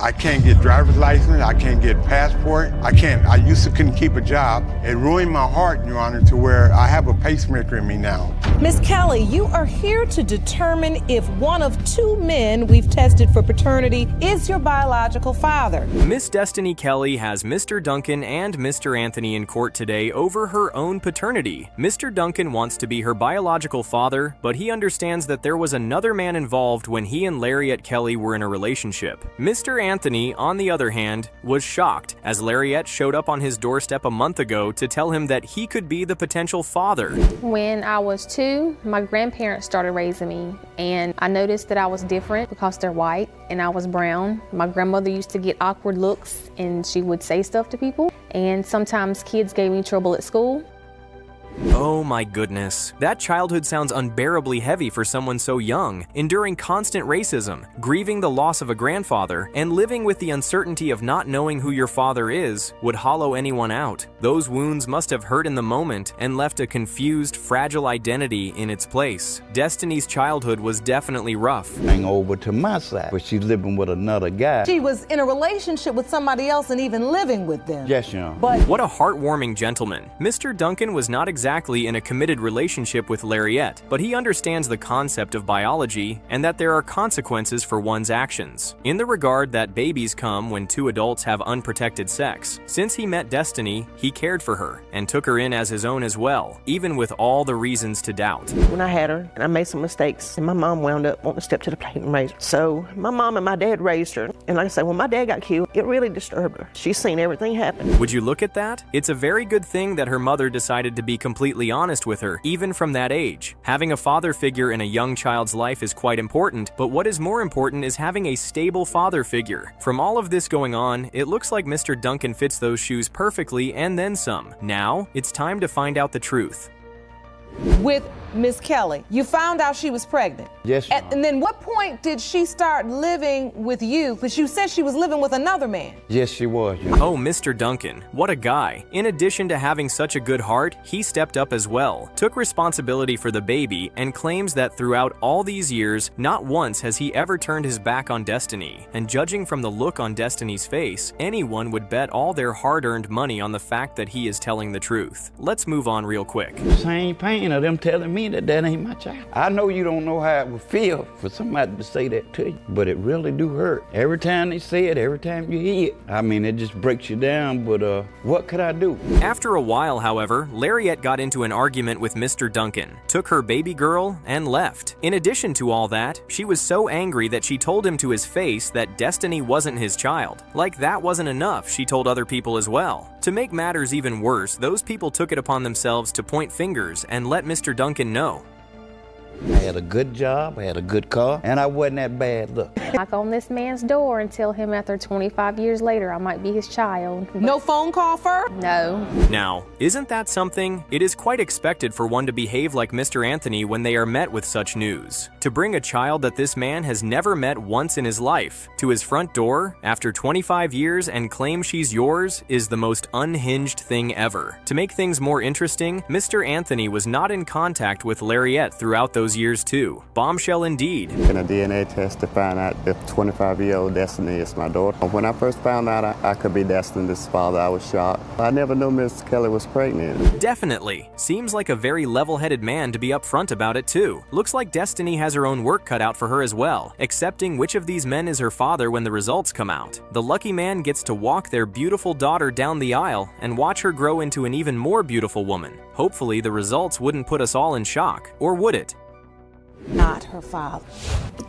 I can't get driver's license, I can't get passport, I used to couldn't keep a job. It ruined my heart, Your Honor, to where I have a pacemaker in me now. Ms. Kelly, you are here to determine if one of two men we've tested for paternity is your biological father. Miss Destiny Kelly has Mr. Duncan and Mr. Anthony in court today over her own paternity. Mr. Duncan wants to be her biological father, but he understands that there was another man involved when he and Lariette Kelly were in a relationship. Mr. Anthony, on the other hand, was shocked as Lariette showed up on his doorstep a month ago to tell him that he could be the potential father. When I was 2, my grandparents started raising me, and I noticed that I was different because they're white and I was brown. My grandmother used to get awkward looks and she would say stuff to people, and sometimes kids gave me trouble at school. Oh my goodness. That childhood sounds unbearably heavy for someone so young, enduring constant racism, grieving the loss of a grandfather, and living with the uncertainty of not knowing who your father is would hollow anyone out. Those wounds must have hurt in the moment and left a confused, fragile identity in its place. Destiny's childhood was definitely rough. Over to my side, but she's living with another guy. She was in a relationship with somebody else and even living with them. Yes, Your Honor. But what a heartwarming gentleman. Mr. Duncan was not exactly in a committed relationship with Lariette, but he understands the concept of biology and that there are consequences for one's actions, in the regard that babies come when two adults have unprotected sex. Since he met Destiny, he cared for her and took her in as his own as well, even with all the reasons to doubt. When I had her, and I made some mistakes, and my mom wound up wanting to step to the plate and raise her. So my mom and my dad raised her, and like I said, when my dad got killed, it really disturbed her. She's seen everything happen. Would you look at that? It's a very good thing that her mother decided to be completely honest with her, even from that age. Having a father figure in a young child's life is quite important, but what is more important is having a stable father figure. From all of this going on, it looks like Mr. Duncan fits those shoes perfectly and then some. Now, it's time to find out the truth. with Miss Kelly, you found out she was pregnant. Yes, Your Honor. And then what point did she start living with you? Because you said she was living with another man. Yes, she was, Your Honor. Oh, Mr. Duncan, what a guy. In addition to having such a good heart, he stepped up as well, took responsibility for the baby, and claims that throughout all these years, not once has he ever turned his back on Destiny. And judging from the look on Destiny's face, anyone would bet all their hard-earned money on the fact that he is telling the truth. Let's move on real quick. Same pain of them telling me that that ain't my child. I know you don't know how it would feel for somebody to say that to you, but it really do hurt. Every time they say it, every time you hear it, I mean, it just breaks you down, but what could I do? After a while, however, Lariette got into an argument with Mr. Duncan, took her baby girl, and left. In addition to all that, she was so angry that she told him to his face that Destiny wasn't his child. Like that wasn't enough, she told other people as well. To make matters even worse, those people took it upon themselves to point fingers and let Mr. Duncan know. I had a good job, I had a good car, and I wasn't that bad look. Knock on this man's door and tell him after 25 years later I might be his child. No phone call for her? No. Now, isn't that something? It is quite expected for one to behave like Mr. Anthony when they are met with such news. To bring a child that this man has never met once in his life to his front door after 25 years and claim she's yours is the most unhinged thing ever. To make things more interesting, Mr. Anthony was not in contact with Lariette throughout those years too. Bombshell indeed. In a DNA test to find out if 25-year-old Destiny is my daughter. When I first found out I could be Destiny's father, I was shocked. I never knew Miss Kelly was pregnant. Definitely. Seems like a very level-headed man to be upfront about it too. Looks like Destiny has her own work cut out for her as well, accepting which of these men is her father when the results come out. The lucky man gets to walk their beautiful daughter down the aisle and watch her grow into an even more beautiful woman. Hopefully the results wouldn't put us all in shock, or would it? Not her father.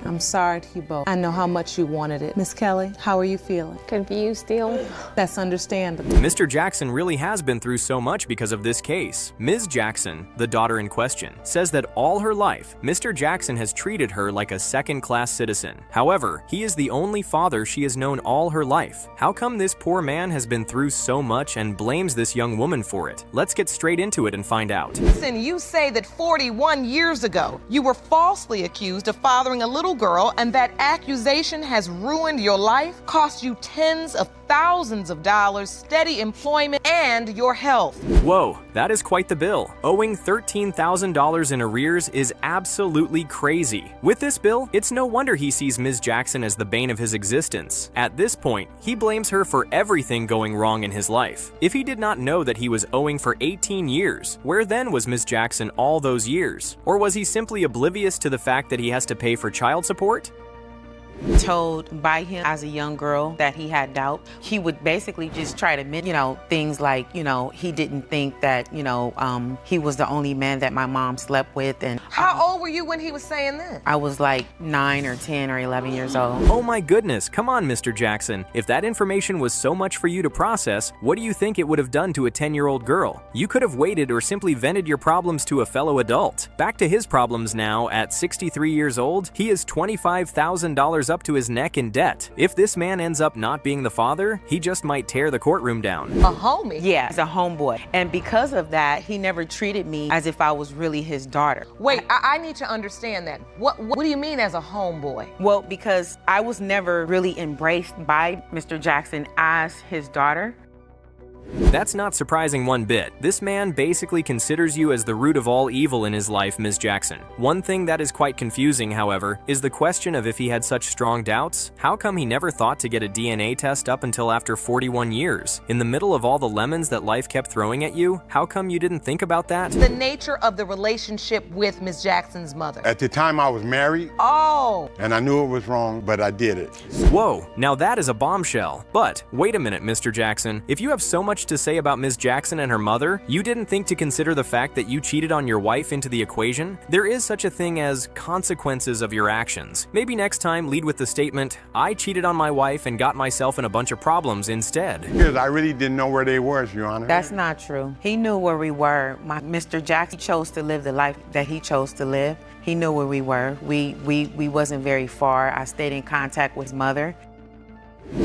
I'm sorry to you both. I know how much you wanted it. Miss Kelly, how are you feeling? Confused still? That's understandable. Mr. Jackson really has been through so much because of this case. Ms. Jackson, the daughter in question, says that all her life, Mr. Jackson has treated her like a second-class citizen. However, he is the only father she has known all her life. How come this poor man has been through so much and blames this young woman for it? Let's get straight into it and find out. Listen, you say that 41 years ago, you were falsely accused of fathering a little girl, and that accusation has ruined your life, cost you tens of thousands of dollars, steady employment, and your health. Whoa, that is quite the bill. Owing $13,000 in arrears is absolutely crazy. With this bill, it's no wonder he sees Ms. Jackson as the bane of his existence. At this point, he blames her for everything going wrong in his life. If he did not know that he was owing for 18 years, where then was Ms. Jackson all those years? Or was he simply oblivious to the fact that he has to pay for child support? Told by him as a young girl that he had doubt. He would basically just try to admit, things like, he didn't think that, he was the only man that my mom slept with. And How old were you when he was saying that? I was like 9 or 10 or 11 years old. Oh my goodness, come on, Mr. Jackson. If that information was so much for you to process, what do you think it would have done to a 10-year-old girl? You could have waited or simply vented your problems to a fellow adult. Back to his problems now. At 63 years old, he is $25,000 up to his neck in debt. If this man ends up not being the father, he just might tear the courtroom down. A homie? Yeah, he's a homeboy. And because of that, he never treated me as if I was really his daughter. Wait, I need to understand that. What do you mean as a homeboy? Well, because I was never really embraced by Mr. Jackson as his daughter. That's not surprising one bit. This man basically considers you as the root of all evil in his life, Ms. Jackson. One thing that is quite confusing, however, is the question of if he had such strong doubts, how come he never thought to get a DNA test up until after 41 years? In the middle of all the lemons that life kept throwing at you, how come you didn't think about that? The nature of the relationship with Ms. Jackson's mother. At the time I was married, Oh. and I knew it was wrong, but I did it. Whoa, now that is a bombshell. But wait a minute, Mr. Jackson. If you have so much to say about Ms. Jackson and her mother, you didn't think to consider the fact that you cheated on your wife into the equation? There is such a thing as consequences of your actions. Maybe next time lead with the statement, I cheated on my wife and got myself in a bunch of problems instead. Because I really didn't know where they were, Your Honor. That's not true. He knew where we were. Mr. Jackson chose to live the life that he chose to live. He knew where we were. We wasn't very far. I stayed in contact with his mother.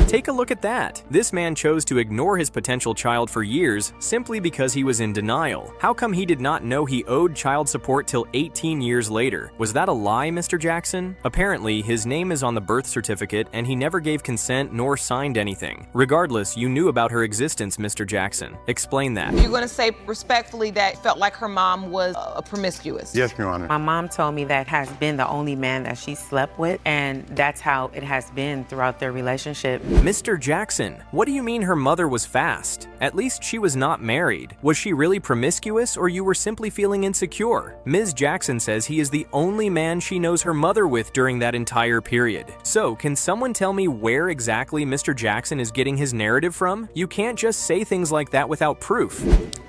Take a look at that. This man chose to ignore his potential child for years simply because he was in denial. How come he did not know he owed child support till 18 years later? Was that a lie, Mr. Jackson? Apparently, his name is on the birth certificate and he never gave consent nor signed anything. Regardless, you knew about her existence, Mr. Jackson. Explain that. You're going to say respectfully that felt like her mom was promiscuous? Yes, Your Honor. My mom told me that has been the only man that she slept with, and that's how it has been throughout their relationship. Mr. Jackson, what do you mean her mother was fast? At least she was not married. Was she really promiscuous, or you were simply feeling insecure? Ms. Jackson says he is the only man she knows her mother with during that entire period. So, can someone tell me where exactly Mr. Jackson is getting his narrative from? You can't just say things like that without proof.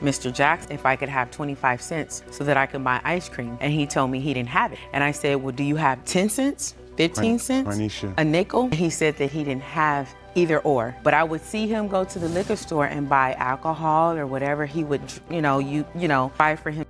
Mr. Jackson, if I could have 25 cents so that I could buy ice cream, and he told me he didn't have it. And I said, well, do you have 10 cents? 15 cents? A nickel? He said that he didn't have either or. But I would see him go to the liquor store and buy alcohol or whatever he would, buy for him.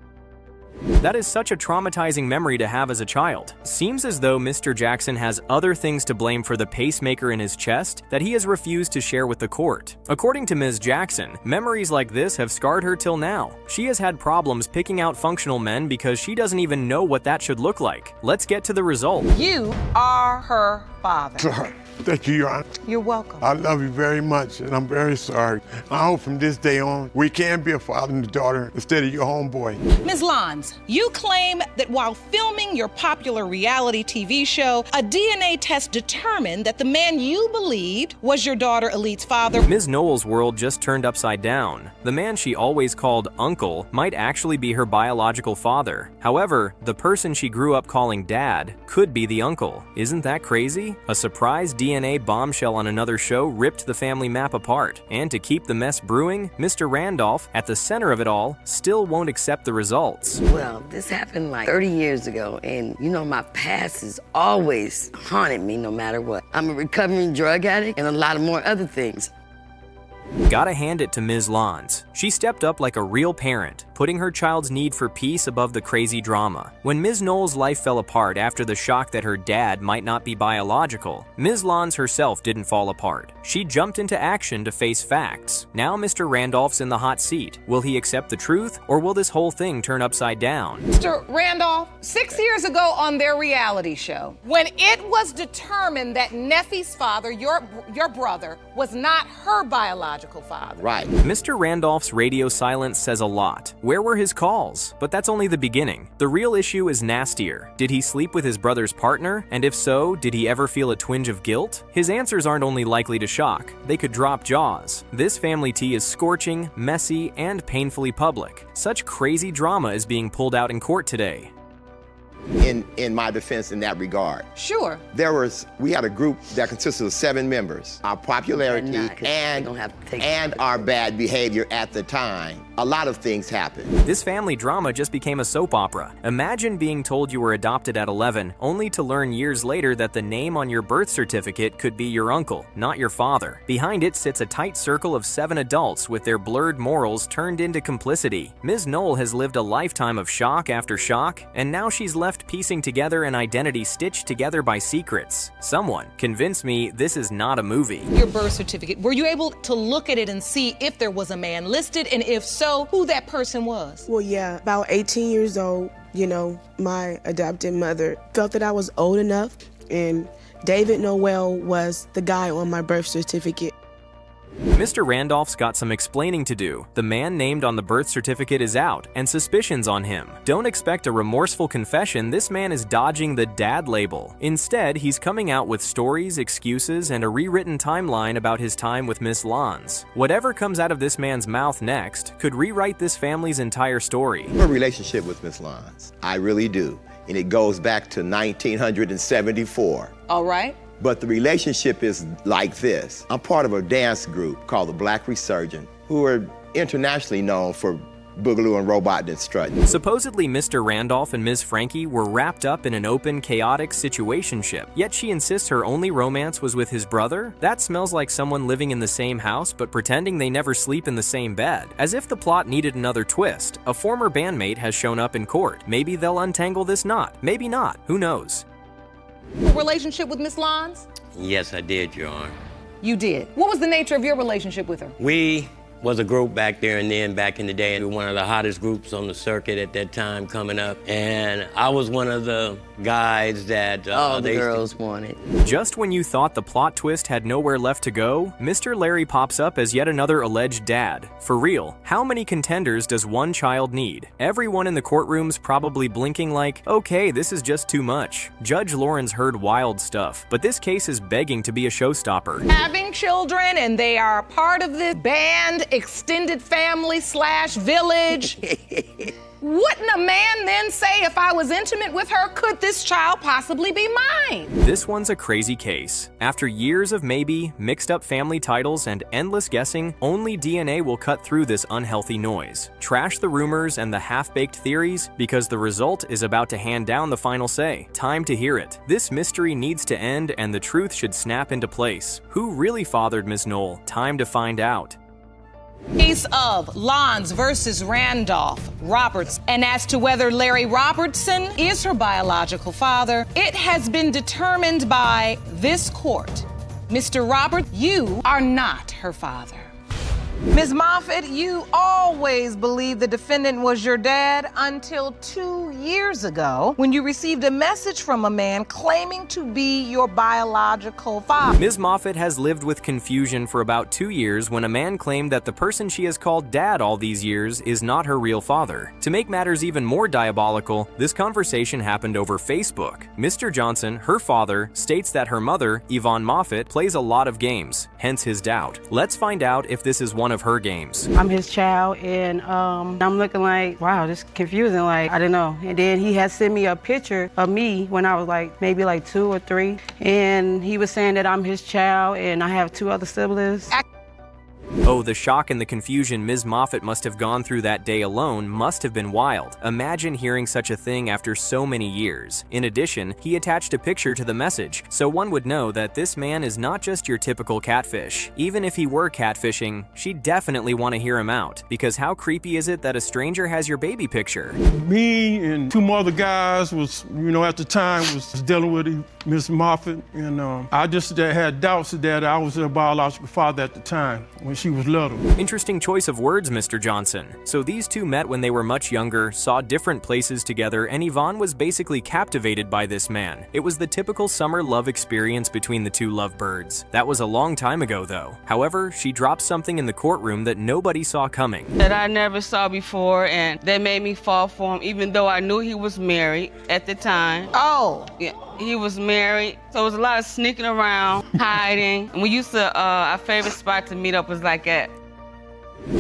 That is such a traumatizing memory to have as a child. Seems as though Mr. Jackson has other things to blame for the pacemaker in his chest that he has refused to share with the court. According to Ms. Jackson, memories like this have scarred her till now. She has had problems picking out functional men because she doesn't even know what that should look like. Let's get to the result. You are her father. Thank you, Your Honor. You're welcome. I love you very much, and I'm very sorry. I hope from this day on, we can be a father and a daughter instead of your homeboy. Ms. Lons, you claim that while filming your popular reality TV show, a DNA test determined that the man you believed was your daughter Elite's father. Ms. Knowles' world just turned upside down. The man she always called uncle might actually be her biological father. However, the person she grew up calling dad could be the uncle. Isn't that crazy? A surprise DNA bombshell on another show ripped the family map apart. And to keep the mess brewing, Mr. Randolph, at the center of it all, still won't accept the results. Well, this happened like 30 years ago, and my past has always haunted me no matter what. I'm a recovering drug addict and a lot of more other things. Gotta hand it to Ms. Lons. She stepped up like a real parent, putting her child's need for peace above the crazy drama. When Ms. Knoll's life fell apart after the shock that her dad might not be biological, Ms. Lons herself didn't fall apart. She jumped into action to face facts. Now Mr. Randolph's in the hot seat. Will he accept the truth, or will this whole thing turn upside down? Mr. Randolph, 6 years ago on their reality show, when it was determined that Neffy's father, your brother, was not her biological father. Right. Mr. Randolph's radio silence says a lot. Where were his calls? But that's only the beginning. The real issue is nastier. Did he sleep with his brother's partner? And if so, did he ever feel a twinge of guilt? His answers aren't only likely to shock, they could drop jaws. This family tea is scorching, messy, and painfully public. Such crazy drama is being pulled out in court today. In my defense in that regard. Sure. We had a group that consisted of 7 members. Our popularity and our bad behavior at the time, a lot of things happened. This family drama just became a soap opera. Imagine being told you were adopted at 11, only to learn years later that the name on your birth certificate could be your uncle, not your father. Behind it sits a tight circle of 7 adults with their blurred morals turned into complicity. Ms. Knoll has lived a lifetime of shock after shock, and now she's left piecing together an identity stitched together by secrets. Someone convince me this is not a movie. Your birth certificate, were you able to look at it and see if there was a man listed, and if so, who that person was? Well, yeah, about 18 years old, my adopted mother felt that I was old enough, and David Noel was the guy on my birth certificate. Mr. Randolph's got some explaining to do. The man named on the birth certificate is out, and suspicions on him. Don't expect a remorseful confession. This man is dodging the dad label. Instead, he's coming out with stories, excuses, and a rewritten timeline about his time with Miss Lons. Whatever comes out of this man's mouth next could rewrite this family's entire story. A relationship with Miss Lons, I really do, and it goes back to 1974. All right. But the relationship is like this. I'm part of a dance group called the Black Resurgent, who are internationally known for boogaloo and robot and strutting. Supposedly, Mr. Randolph and Ms. Frankie were wrapped up in an open, chaotic situationship, yet she insists her only romance was with his brother? That smells like someone living in the same house but pretending they never sleep in the same bed. As if the plot needed another twist, a former bandmate has shown up in court. Maybe they'll untangle this knot. Maybe not. Who knows? Relationship with Miss Lons? Yes, I did, Your Honor. You did. What was the nature of your relationship with her? We was a group back there and then, back in the day. We were one of the hottest groups on the circuit at that time coming up. And I was one of the guys that all the girls wanted. Just when you thought the plot twist had nowhere left to go, Mr. Larry pops up as yet another alleged dad. For real, how many contenders does one child need? Everyone in the courtroom's probably blinking like, okay, this is just too much. Judge Lauren's heard wild stuff, but this case is begging to be a showstopper. Having children, and they are part of this band, extended family / village. Wouldn't a man then say, if I was intimate with her, could this child possibly be mine? This one's a crazy case. After years of maybe, mixed up family titles, and endless guessing, only DNA will cut through this unhealthy noise. Trash the rumors and the half-baked theories, because the result is about to hand down the final say. Time to hear it. This mystery needs to end, and the truth should snap into place. Who really fathered Miss Knoll? Time to find out. Case of Lons versus Randolph Roberts. And as to whether Larry Robertson is her biological father, it has been determined by this court. Mr. Roberts, you are not her father. Ms. Moffitt, you always believed the defendant was your dad until 2 years ago when you received a message from a man claiming to be your biological father. Ms. Moffitt has lived with confusion for about 2 years when a man claimed that the person she has called dad all these years is not her real father. To make matters even more diabolical, this conversation happened over Facebook. Mr. Johnson, her father, states that her mother, Yvonne Moffitt, plays a lot of games, hence his doubt. Let's find out if this is one of her games. I'm his child, and I'm looking like, wow, this is confusing, like, I don't know. And then he had sent me a picture of me when I was maybe 2 or 3, and he was saying that I'm his child and I have 2 other siblings. Oh, the shock and the confusion Ms. Moffat must have gone through that day alone must have been wild. Imagine hearing such a thing after so many years. In addition, he attached a picture to the message, so one would know that this man is not just your typical catfish. Even if he were catfishing, she'd definitely want to hear him out, because how creepy is it that a stranger has your baby picture? Me and two more other guys was, at the time was dealing with Miss Moffat, and I just had doubts that I was her biological father at the time when she was little. Interesting choice of words, Mr. Johnson. So these two met when they were much younger, saw different places together, and Yvonne was basically captivated by this man. It was the typical summer love experience between the two lovebirds. That was a long time ago, though. However, she dropped something in the courtroom that nobody saw coming. That I never saw before, and that made me fall for him, even though I knew he was married at the time. Oh. Yeah, he was married, so it was a lot of sneaking around, hiding. And we used to, our favorite spot to meet up was like at.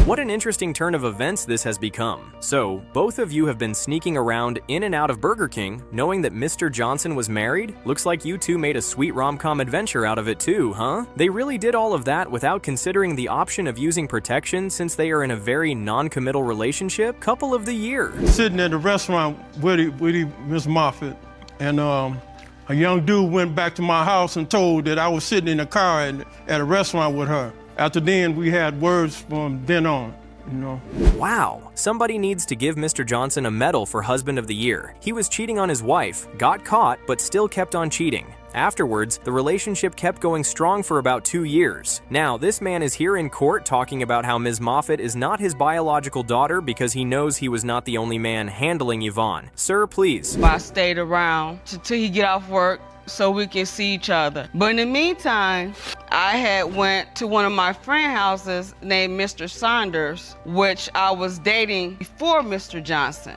What an interesting turn of events this has become. So, both of you have been sneaking around in and out of Burger King, knowing that Mr. Johnson was married? Looks like you two made a sweet rom-com adventure out of it too, huh? They really did all of that without considering the option of using protection since they are in a very non-committal relationship? Couple of the year. Sitting at the restaurant with Miss Moffat, and a young dude went back to my house and told that I was sitting in a car at a restaurant with her. After then, we had words from then on, Wow, somebody needs to give Mr. Johnson a medal for Husband of the Year. He was cheating on his wife, got caught, but still kept on cheating. Afterwards, the relationship kept going strong for about 2 years. Now, this man is here in court talking about how Ms. Moffat is not his biological daughter because he knows he was not the only man handling Yvonne. Sir, please. I stayed around till he get off work so we can see each other. But in the meantime, I had went to one of my friend houses named Mr. Saunders, which I was dating before Mr. Johnson.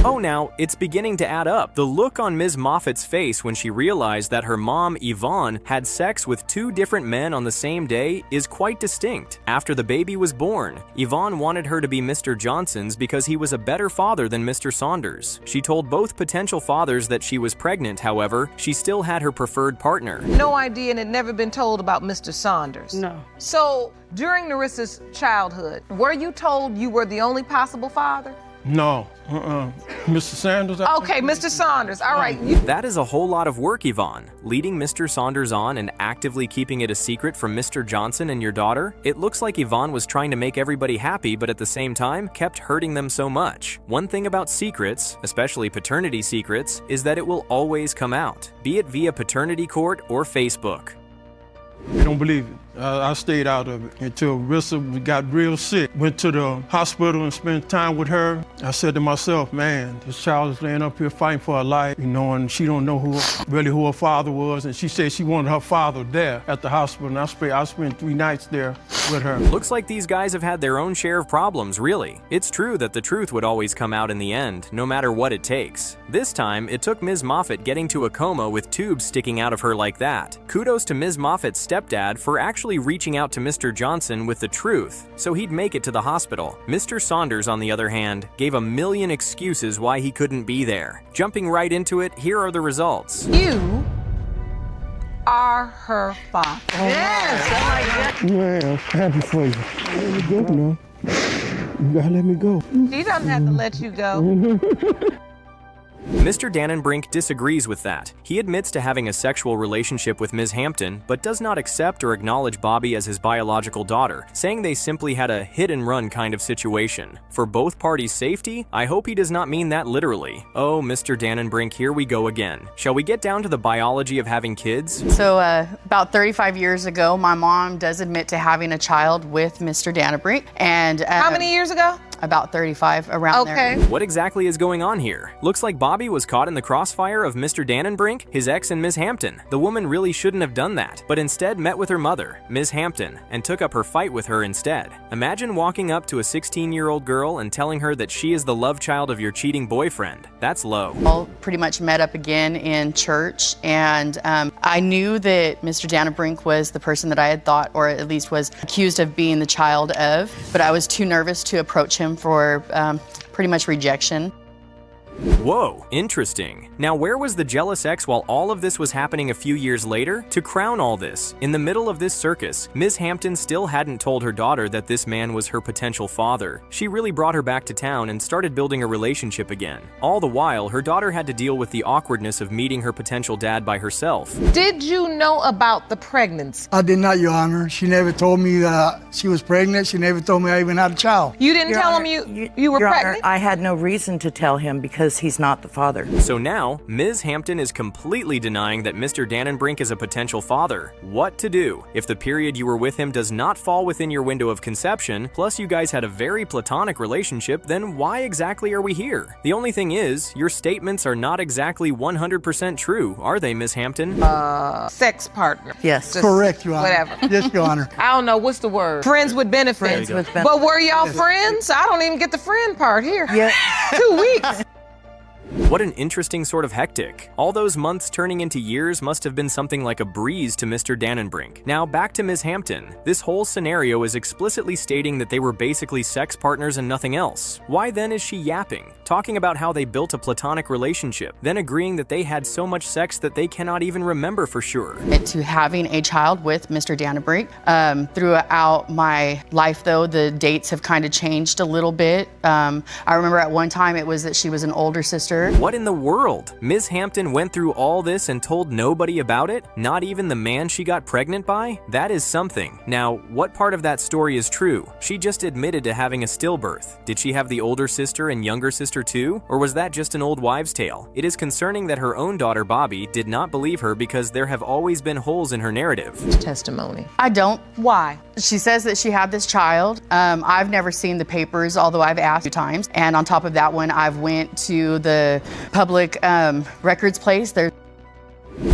Oh, now, it's beginning to add up. The look on Ms. Moffat's face when she realized that her mom, Yvonne, had sex with 2 different men on the same day is quite distinct. After the baby was born, Yvonne wanted her to be Mr. Johnson's because he was a better father than Mr. Saunders. She told both potential fathers that she was pregnant, however, she still had her preferred partner. No idea and had never been told about Mr. Saunders? No. So, during Nerissa's childhood, were you told you were the only possible father? No, Mr. Sanders. Okay, Mr. Saunders, all right. That is a whole lot of work, Yvonne. Leading Mr. Saunders on and actively keeping it a secret from Mr. Johnson and your daughter? It looks like Yvonne was trying to make everybody happy, but at the same time, kept hurting them so much. One thing about secrets, especially paternity secrets, is that it will always come out, be it via paternity court or Facebook. You don't believe it. I stayed out of it until Rissa got real sick. Went to the hospital and spent time with her. I said to myself, man, this child is laying up here fighting for her life, and she don't know who her father was. And she said she wanted her father there at the hospital, and I spent 3 nights there with her. Looks like these guys have had their own share of problems, really. It's true that the truth would always come out in the end, no matter what it takes. This time, it took Ms. Moffat getting to a coma with tubes sticking out of her like that. Kudos to Ms. Moffat's stepdad for actually reaching out to Mr. Johnson with the truth, so he'd make it to the hospital. Mr. Saunders, on the other hand, gave a million excuses why he couldn't be there. Jumping right into it, here are the results. You are her father. Yes! Man, I'm happy for you. Let me go now. You gotta let me go. She doesn't have to let you go. Mr. Dannenbrink disagrees with that. He admits to having a sexual relationship with Ms. Hampton, but does not accept or acknowledge Bobby as his biological daughter, saying they simply had a hit-and-run kind of situation. For both parties' safety, I hope he does not mean that literally. Oh, Mr. Dannenbrink, here we go again. Shall we get down to the biology of having kids? So, about 35 years ago, my mom does admit to having a child with Mr. Dannenbrink. And how many years ago? About 35, around there. What exactly is going on here? Looks like Bobby was caught in the crossfire of Mr. Dannenbrink, his ex, and Ms. Hampton. The woman really shouldn't have done that, but instead met with her mother, Ms. Hampton, and took up her fight with her instead. Imagine walking up to a 16-year-old girl and telling her that she is the love child of your cheating boyfriend. That's low. All pretty much met up again in church, and I knew that Mr. Dannenbrink was the person that I had thought, or at least was accused of being the child of, but I was too nervous to approach him for pretty much rejection. Whoa, interesting. Now where was the jealous ex while all of this was happening a few years later? To crown all this, in the middle of this circus, Ms. Hampton still hadn't told her daughter that this man was her potential father. She really brought her back to town and started building a relationship again. All the while, her daughter had to deal with the awkwardness of meeting her potential dad by herself. Did you know about the pregnancy? I did not, Your Honor. She never told me that she was pregnant. She never told me I even had a child. You didn't tell him you were Your pregnant? Honor, I had no reason to tell him because he's not the father. So now, Ms. Hampton is completely denying that Mr. Dannenbrink is a potential father. What to do? If the period you were with him does not fall within your window of conception, plus you guys had a very platonic relationship, then why exactly are we here? The only thing is, your statements are not exactly 100% true, are they, Ms. Hampton? Sex partner. Yes. Just Correct, Your Honor. Whatever. Yes, Your Honor. I don't know, what's the word? Friends with benefits. Friends with benefits. But were y'all friends? I don't even get the friend part here. Yeah. 2 weeks. What an interesting sort of hectic. All those months turning into years must have been something like a breeze to Mr. Dannenbrink. Now back to Ms. Hampton. This whole scenario is explicitly stating that they were basically sex partners and nothing else. Why then is she yapping? Talking about how they built a platonic relationship, then agreeing that they had so much sex that they cannot even remember for sure. To having a child with Mr. Dannenbrink. Throughout my life though, the dates have kind of changed a little bit. I remember at one time it was that she was an older sister. What in the world? Ms. Hampton went through all this and told nobody about it? Not even the man she got pregnant by? That is something. Now, what part of that story is true? She just admitted to having a stillbirth. Did she have the older sister and younger sister too? Or was that just an old wives' tale? It is concerning that her own daughter, Bobby, did not believe her because there have always been holes in her narrative. Testimony. I don't. Why? She says that she had this child. I've never seen the papers, although I've asked a few times. And on top of that one, I've went to the public records place.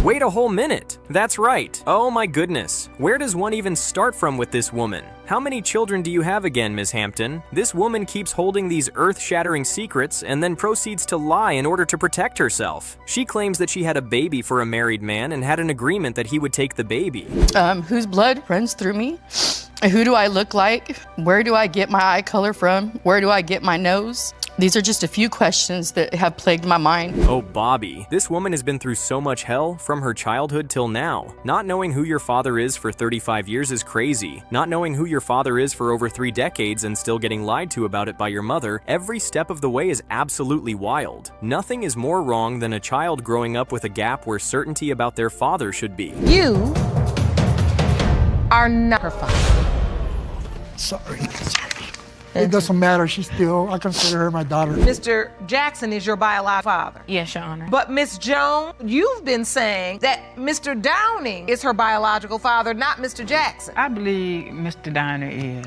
Wait a whole minute. That's right. Oh my goodness. Where does one even start from with this woman? How many children do you have again, Ms. Hampton? This woman keeps holding these earth-shattering secrets and then proceeds to lie in order to protect herself. She claims that she had a baby for a married man and had an agreement that he would take the baby. Whose blood runs through me? Who do I look like? Where do I get my eye color from? Where do I get my nose? These are just a few questions that have plagued my mind. Oh, Bobby, this woman has been through so much hell from her childhood till now. Not knowing who your father is for 35 years is crazy. Not knowing who your father is for over 3 decades and still getting lied to about it by your mother, every step of the way is absolutely wild. Nothing is more wrong than a child growing up with a gap where certainty about their father should be. You are not her father. Sorry. It doesn't matter. I consider her my daughter. Mr. Jackson is your biological father. Yes, Your Honor. But Miss Jones, you've been saying that Mr. Downing is her biological father, not Mr. Jackson. I believe Mr. Downing is.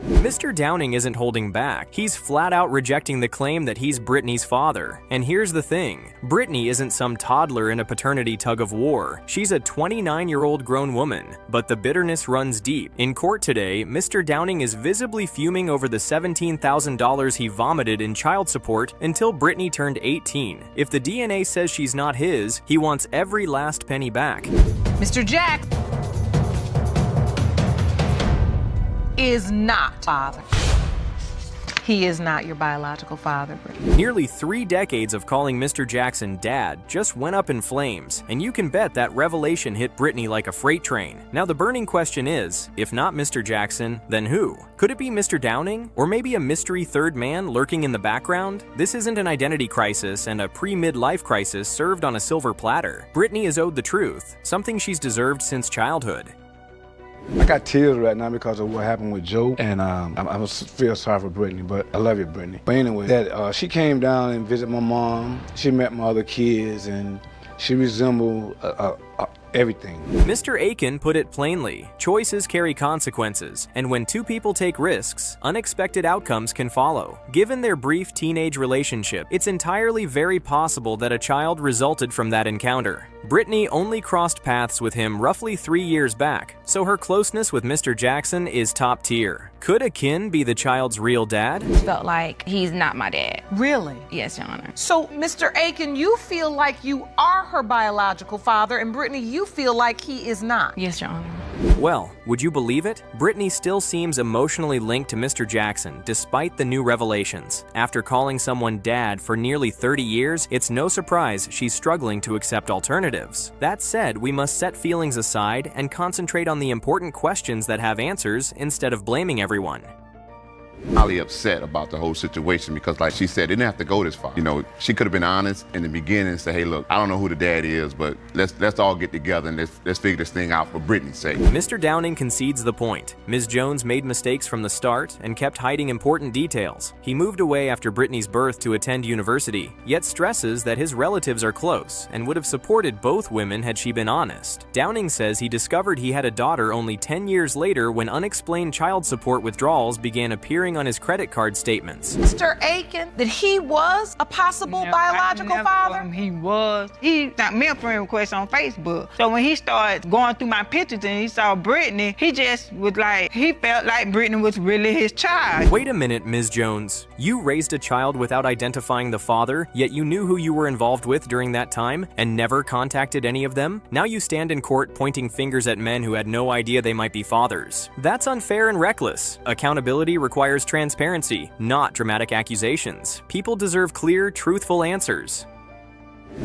Mr. Downing isn't holding back. He's flat out rejecting the claim that he's Brittany's father. And here's the thing. Brittany isn't some toddler in a paternity tug of war. She's a 29-year-old grown woman. But the bitterness runs deep. In court today, Mr. Downing is visibly fuming over the $17,000 he vomited in child support until Brittany turned 18. If the DNA says she's not his, he wants every last penny back. Mr. Jackson is not father. He is not your biological father, Brittany. Nearly 3 decades of calling Mr. Jackson dad just went up in flames, and you can bet that revelation hit Brittany like a freight train. Now the burning question is, if not Mr. Jackson, then who? Could it be Mr. Downing? Or maybe a mystery third man lurking in the background? This isn't an identity crisis and a pre-midlife crisis served on a silver platter. Brittany is owed the truth, something she's deserved since childhood. I got tears right now because of what happened with Joe, and I feel sorry for Brittany, but I love you, Brittany. But anyway, she came down and visited my mom. She met my other kids, and she resembled everything. Mr. Aiken put it plainly, choices carry consequences, and when 2 people take risks, unexpected outcomes can follow. Given their brief teenage relationship, it's entirely very possible that a child resulted from that encounter. Brittany only crossed paths with him roughly 3 years back, so her closeness with Mr. Jackson is top tier. Could a kin be the child's real dad? Felt like he's not my dad. Really? Yes, Your Honor. So, Mr. Aiken, you feel like you are her biological father, and Brittany, you feel like he is not. Yes, Your Honor. Well, would you believe it? Brittany still seems emotionally linked to Mr. Jackson despite the new revelations. After calling someone dad for nearly 30 years, it's no surprise she's struggling to accept alternatives. That said, we must set feelings aside and concentrate on the important questions that have answers instead of blaming everyone. Highly upset about the whole situation because, like she said, it didn't have to go this far. You know, she could have been honest in the beginning and say, hey, look, I don't know who the dad is, but let's all get together and let's figure this thing out for Brittany's sake. Mr. Downing concedes the point. Ms. Jones made mistakes from the start and kept hiding important details. He moved away after Brittany's birth to attend university, yet stresses that his relatives are close and would have supported both women had she been honest. Downing says he discovered he had a daughter only 10 years later when unexplained child support withdrawals began appearing on his credit card statements. Mr. Aiken, that he was a possible biological father? He was. He sent me a friend request on Facebook. So when he started going through my pictures and he saw Brittany, he just was like, he felt like Brittany was really his child. Wait a minute, Ms. Jones. You raised a child without identifying the father, yet you knew who you were involved with during that time and never contacted any of them? Now you stand in court pointing fingers at men who had no idea they might be fathers. That's unfair and reckless. Accountability requires transparency, not dramatic accusations. People deserve clear, truthful answers.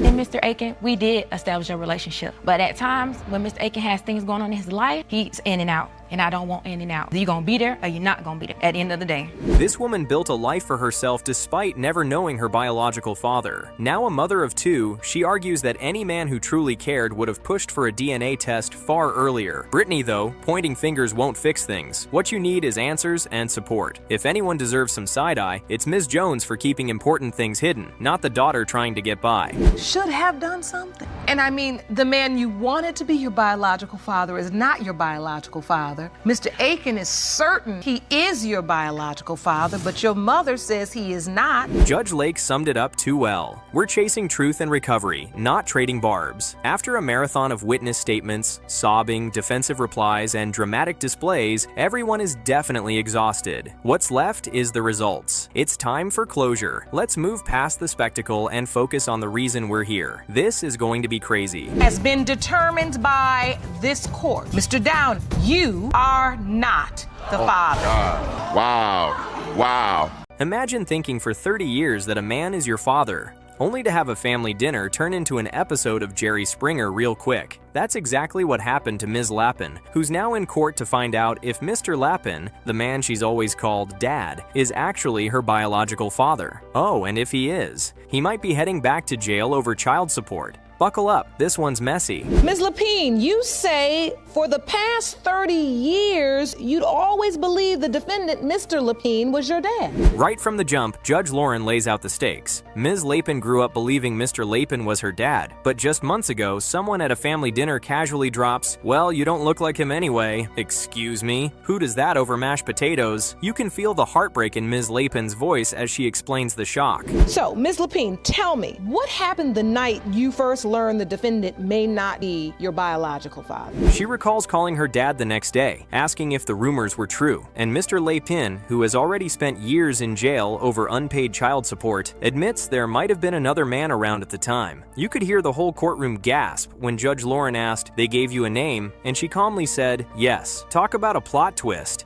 And Mr. Aiken, we did establish a relationship. But at times, when Mr. Aiken has things going on in his life, he's in and out. And I don't want in and out. You're gonna be there or you're not gonna be there at the end of the day. This woman built a life for herself despite never knowing her biological father. Now a mother of two, she argues that any man who truly cared would have pushed for a DNA test far earlier. Brittany, though, pointing fingers won't fix things. What you need is answers and support. If anyone deserves some side-eye, it's Ms. Jones for keeping important things hidden, not the daughter trying to get by. Should have done something. And I mean, the man you wanted to be your biological father is not your biological father. Mr. Aiken is certain he is your biological father, but your mother says he is not. Judge Lake summed it up too well. We're chasing truth and recovery, not trading barbs. After a marathon of witness statements, sobbing, defensive replies, and dramatic displays, everyone is definitely exhausted. What's left is the results. It's time for closure. Let's move past the spectacle and focus on the reason we're here. This is going to be crazy. Has been determined by this court. Mr. Down, you are not the father. God. Wow. Wow. Imagine thinking for 30 years that a man is your father, only to have a family dinner turn into an episode of Jerry Springer real quick. That's exactly what happened to Ms. Lappin, who's now in court to find out if Mr. Lappin, the man she's always called Dad, is actually her biological father. Oh, and if he is, he might be heading back to jail over child support. Buckle up, this one's messy. Ms. Lapine, you say for the past 30 years, you'd always believed the defendant, Mr. Lapine, was your dad. Right from the jump, Judge Lauren lays out the stakes. Ms. Lapin grew up believing Mr. Lapin was her dad, but just months ago, someone at a family dinner casually drops, "Well, you don't look like him anyway." Excuse me? Who does that over mashed potatoes? You can feel the heartbreak in Ms. Lapin's voice as she explains the shock. So, Ms. Lapine, tell me, what happened the night you first learned the defendant may not be your biological father? She recalls calling her dad the next day, asking if the rumors were true, and Mr. Lapin, who has already spent years in jail over unpaid child support, admits there might have been another man around at the time. You could hear the whole courtroom gasp when Judge Lauren asked, "They gave you a name?" and she calmly said, "Yes." Talk about a plot twist.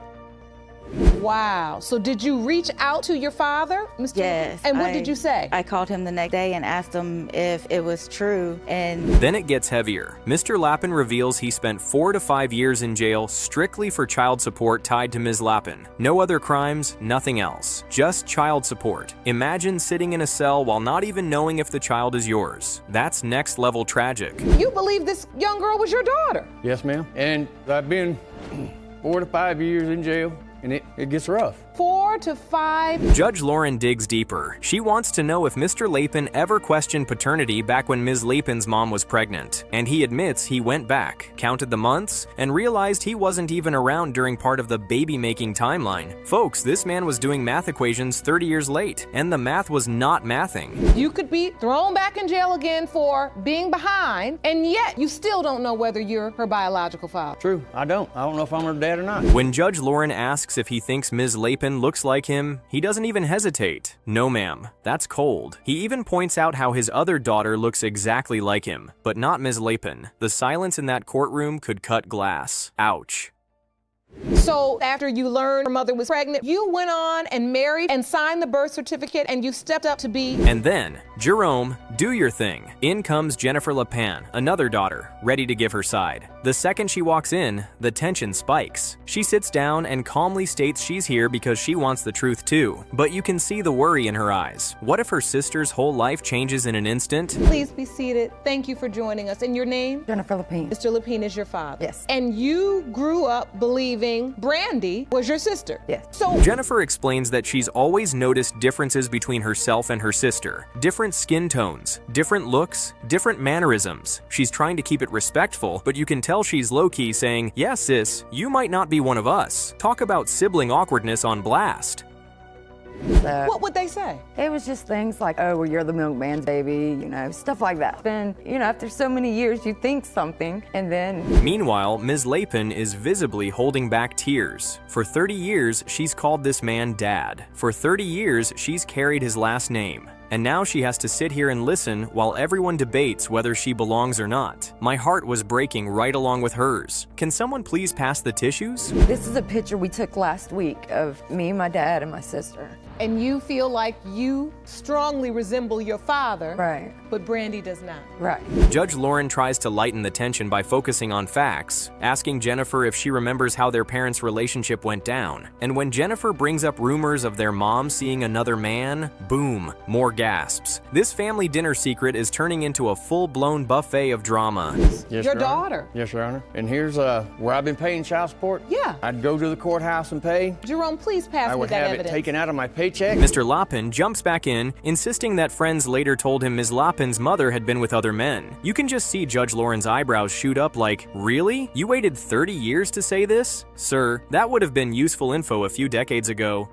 Wow. So did you reach out to your father, Mr. Yes. And what did you say? I called him the next day and asked him if it was true, and then it gets heavier. Mr. Lappin reveals he spent 4 to 5 years in jail strictly for child support tied to Ms. Lappin. No other crimes, nothing else. Just child support. Imagine sitting in a cell while not even knowing if the child is yours. That's next level tragic. You believe this young girl was your daughter? Yes, ma'am. And I've been 4 to 5 years in jail. And it gets rough. 4 to 5. Judge Lauren digs deeper. She wants to know if Mr. Lapin ever questioned paternity back when Ms. Lapin's mom was pregnant. And he admits he went back, counted the months, and realized he wasn't even around during part of the baby-making timeline. Folks, this man was doing math equations 30 years late, and the math was not mathing. You could be thrown back in jail again for being behind, and yet you still don't know whether you're her biological father. True, I don't know if I'm her dad or not. When Judge Lauren asks if he thinks Ms. Lapin Lapin looks like him, he doesn't even hesitate. No ma'am, that's cold. He even points out how his other daughter looks exactly like him, but not Ms. Lapin. The silence in that courtroom could cut glass. Ouch. So after you learned her mother was pregnant, you went on and married and signed the birth certificate and you stepped up to be... And then, Jerome, do your thing. In comes Jennifer Lapin, another daughter, ready to give her side. The second she walks in, the tension spikes. She sits down and calmly states she's here because she wants the truth too. But you can see the worry in her eyes. What if her sister's whole life changes in an instant? Please be seated. Thank you for joining us. And your name? Jennifer Lapin. Mr. Lapin is your father? Yes. And you grew up believing Brandy was your sister? Yes. So Jennifer explains that she's always noticed differences between herself and her sister. Different skin tones, different looks, different mannerisms. She's trying to keep it respectful, but you can tell she's low-key saying, "Yeah, sis, you might not be one of us." Talk about sibling awkwardness on blast. what would they say? It was just things like, oh, well, you're the milkman's baby, you know, stuff like that. Then, you know, after so many years, you think something, and then... Meanwhile, Ms. Lapin is visibly holding back tears. For 30 years, she's called this man Dad. For 30 years, she's carried his last name. And now she has to sit here and listen while everyone debates whether she belongs or not. My heart was breaking right along with hers. Can someone please pass the tissues? This is a picture we took last week of me, my dad, and my sister. And you feel like you strongly resemble your father, right? But Brandy does not. Right. Judge Lauren tries to lighten the tension by focusing on facts, asking Jennifer if she remembers how their parents' relationship went down. And when Jennifer brings up rumors of their mom seeing another man, boom, more gasps. This family dinner secret is turning into a full-blown buffet of drama. Yes, Your daughter. Yes, Your Honor. And here's where I've been paying child support. Yeah. I'd go to the courthouse and pay. Jerome, please pass I me would that have evidence. it taken out of my paycheck. Mr. Lapin jumps back in, insisting that friends later told him Ms. Lapin's mother had been with other men. You can just see Judge Lauren's eyebrows shoot up like, really? You waited 30 years to say this? Sir, that would have been useful info a few decades ago.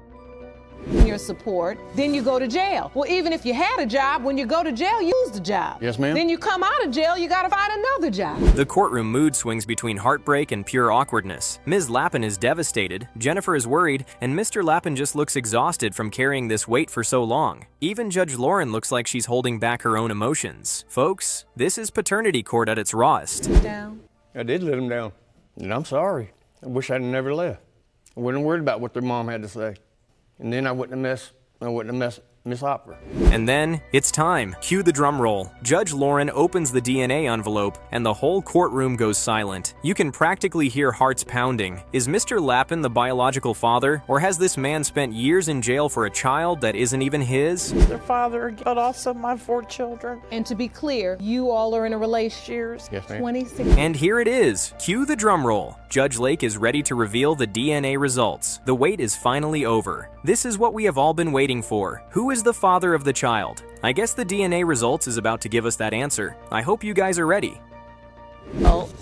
Your support, then you go to jail. Well, even if you had a job, when you go to jail, you lose the job. Yes, ma'am. Then you come out of jail, you gotta find another job. The courtroom mood swings between heartbreak and pure awkwardness. Ms. Lapin is devastated, Jennifer is worried, and Mr. Lapin just looks exhausted from carrying this weight for so long. Even Judge Lauren looks like she's holding back her own emotions. Folks, this is paternity court at its rawest. Down. I did let him down, and I'm sorry. I wish I'd never left. I wasn't worried about what their mom had to say. And then I wouldn't have messed Miss Hopper. And then, it's time. Cue the drum roll. Judge Lauren opens the DNA envelope, and the whole courtroom goes silent. You can practically hear hearts pounding. Is Mr. Lapin the biological father, or has this man spent years in jail for a child that isn't even his? Their father, but also my 4 children. And to be clear, you all are in a relationship. Yes, ma'am. 26. And here it is. Cue the drum roll. Judge Lake is ready to reveal the DNA results. The wait is finally over. This is what we have all been waiting for. Who is the father of the child? I guess the DNA results is about to give us that answer. I hope you guys are ready.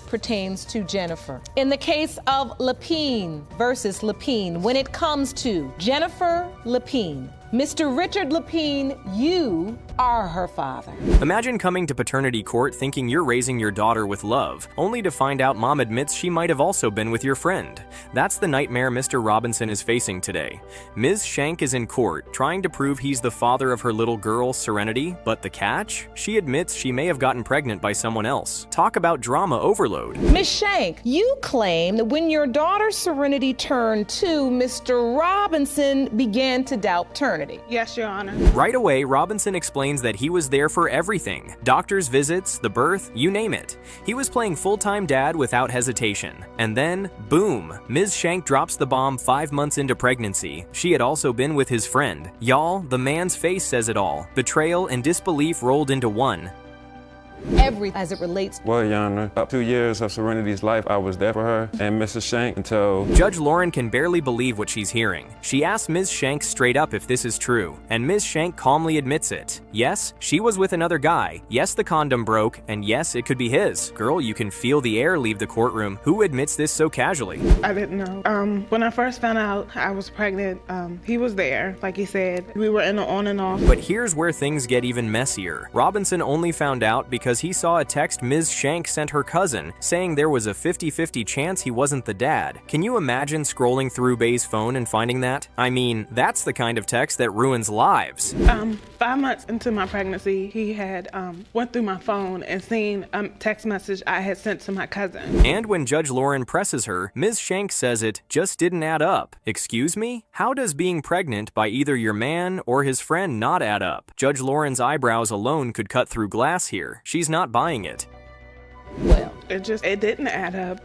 Pertains to Jennifer. In the case of Lapin versus Lapin, when it comes to Jennifer Lapin, Mr. Richard Lapin, you are her father. Imagine coming to paternity court thinking you're raising your daughter with love, only to find out mom admits she might have also been with your friend. That's the nightmare Mr. Robinson is facing today. Ms. Shank is in court, trying to prove he's the father of her little girl, Serenity, but the catch? She admits she may have gotten pregnant by someone else. Talk about drama overload. Ms. Shank, you claim that when your daughter Serenity turned 2, Mr. Robinson began to doubt paternity. Yes, Your Honor. Right away, Robinson explains that he was there for everything. Doctor's visits, the birth, you name it. He was playing full-time dad without hesitation. And then, boom, Ms. Shank drops the bomb 5 months into pregnancy. She had also been with his friend. Y'all, the man's face says it all. Betrayal and disbelief rolled into one. As it relates. Well, Your Honor, about 2 years of Serenity's life, I was there for her and Mrs. Shank until... Judge Lauren can barely believe what she's hearing. She asks Ms. Shank straight up if this is true, and Ms. Shank calmly admits it. Yes, she was with another guy. Yes, the condom broke, and yes, it could be his. Girl, you can feel the air leave the courtroom. Who admits this so casually? I didn't know. When I first found out I was pregnant, he was there, like he said. We were in an on and off. But here's where things get even messier. Robinson only found out because because he saw a text Ms. Shank sent her cousin saying there was a 50-50 chance he wasn't the dad. Can you imagine scrolling through Bay's phone and finding that? I mean, that's the kind of text that ruins lives. 5 months into my pregnancy, he had went through my phone and seen a text message I had sent to my cousin. And when Judge Lauren presses her, Ms. Shank says it just didn't add up. Excuse me? How does being pregnant by either your man or his friend not add up? Judge Lauren's eyebrows alone could cut through glass here. She's not buying it. Well, it didn't add up.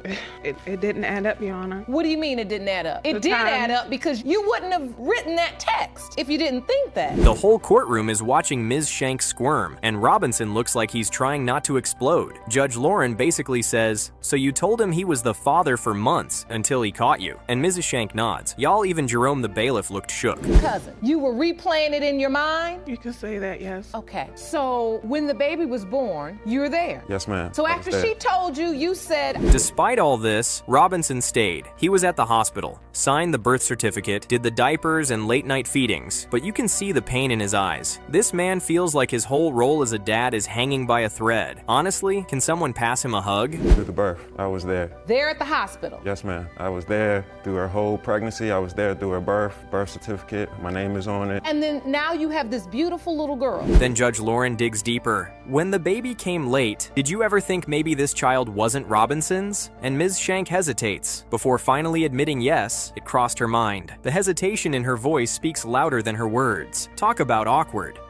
It didn't add up, Your Honor. What do you mean it didn't add up? It did add up because you wouldn't have written that text if you didn't think that. The whole courtroom is watching Ms. Shank squirm, and Robinson looks like he's trying not to explode. Judge Lauren basically says, "So you told him he was the father for months until he caught you." And Mrs. Shank nods. Y'all, even Jerome the bailiff looked shook. Cousin, you were replaying it in your mind? You can say that, yes. Okay, so when the baby was born, you were there? Yes, ma'am. So after she told you, you said... Despite all this, Robinson stayed. He was at the hospital, signed the birth certificate, did the diapers and late-night feedings, but you can see the pain in his eyes. This man feels like his whole role as a dad is hanging by a thread. Honestly, can someone pass him a hug? Through the birth, I was there. There at the hospital? Yes, ma'am. I was there through her whole pregnancy. I was there through her birth certificate. My name is on it. And then now you have this beautiful little girl. Then Judge Lauren digs deeper. When the baby came late, did you ever think maybe this child wasn't Robinson's? And Ms. Shank hesitates. Before finally admitting yes, it crossed her mind. The hesitation in her voice speaks louder than her words. Talk about awkward.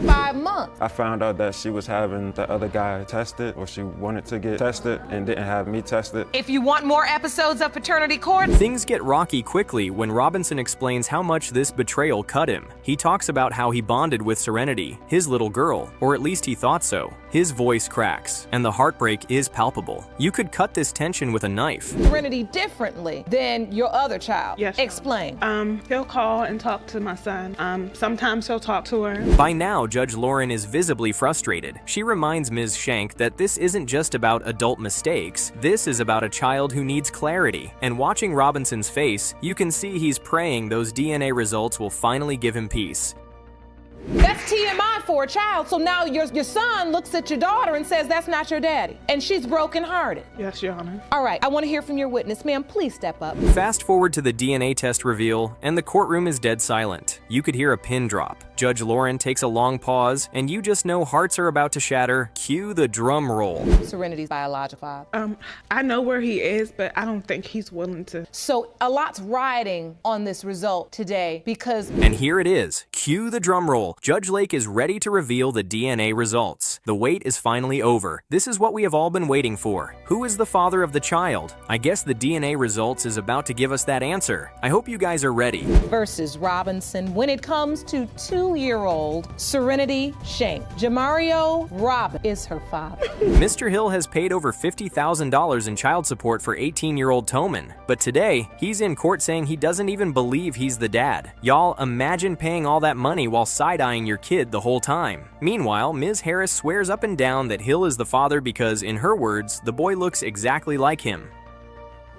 5 months. I found out that she was having the other guy tested, or she wanted to get tested and didn't have me tested. If you want more episodes of Paternity Court, things get rocky quickly when Robinson explains how much this betrayal cut him. He talks about how he bonded with Serenity, his little girl, or at least he thought so. His voice cracks, and the heartbreak is palpable. You could cut this tension with a knife. Serenity differently than your other child. Yes. Explain. He'll call and talk to my son. Sometimes he'll talk to her. By now, Judge Lauren is visibly frustrated. She reminds Ms. Shank that this isn't just about adult mistakes. This is about a child who needs clarity. And watching Robinson's face, you can see he's praying those DNA results will finally give him peace. That's TMI for a child. So now your son looks at your daughter and says that's not your daddy. And she's brokenhearted. Yes, Your Honor. All right, I want to hear from your witness. Ma'am, please step up. Fast forward to the DNA test reveal, and the courtroom is dead silent. You could hear a pin drop. Judge Lauren takes a long pause, and you just know hearts are about to shatter. Cue the drum roll. Serenity's biological father. I know where he is, but I don't think he's willing to. So a lot's riding on this result today because... And here it is. Cue the drum roll. Judge Lake is ready to reveal the DNA results. The wait is finally over. This is what we have all been waiting for. Who is the father of the child? I guess the DNA results is about to give us that answer. I hope you guys are ready. Versus Robinson when it comes to 2-year-old Serenity Shank. Jamario Robin is her father. Mr. Hill has paid over $50,000 in child support for 18-year-old Toman. But today, he's in court saying he doesn't even believe he's the dad. Y'all, imagine paying all that money while side-eyeing your kid the whole time. Meanwhile, Ms. Harris swears up and down that Hill is the father because, in her words, the boy looks exactly like him.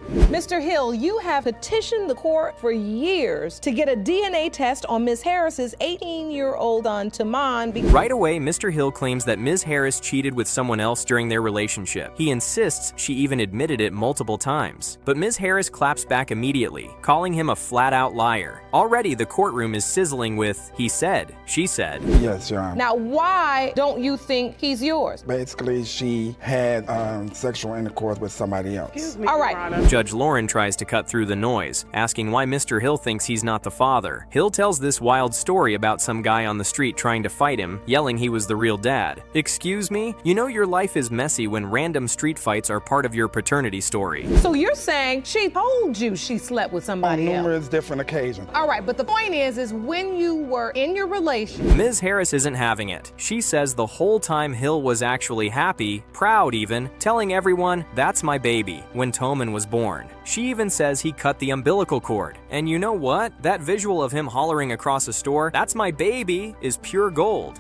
Mr. Hill, you have petitioned the court for years to get a DNA test on Ms. Harris's 18-year-old on Toman. Right away, Mr. Hill claims that Ms. Harris cheated with someone else during their relationship. He insists she even admitted it multiple times. But Ms. Harris claps back immediately, calling him a flat-out liar. Already, the courtroom is sizzling with, he said, she said. Yes, Your Honor. Now, why don't you think he's yours? Basically, she had sexual intercourse with somebody else. Excuse me, all right. Judge Lauren tries to cut through the noise, asking why Mr. Hill thinks he's not the father. Hill tells this wild story about some guy on the street trying to fight him, yelling he was the real dad. Excuse me? You know your life is messy when random street fights are part of your paternity story. So you're saying she told you she slept with somebody else? On numerous different occasions. All right, but the point is when you were in your relationship... Ms. Harris isn't having it. She says the whole time Hill was actually happy, proud even, telling everyone, that's my baby, when Toman was born. She even says he cut the umbilical cord. And you know what? That visual of him hollering across a store, that's my baby, is pure gold.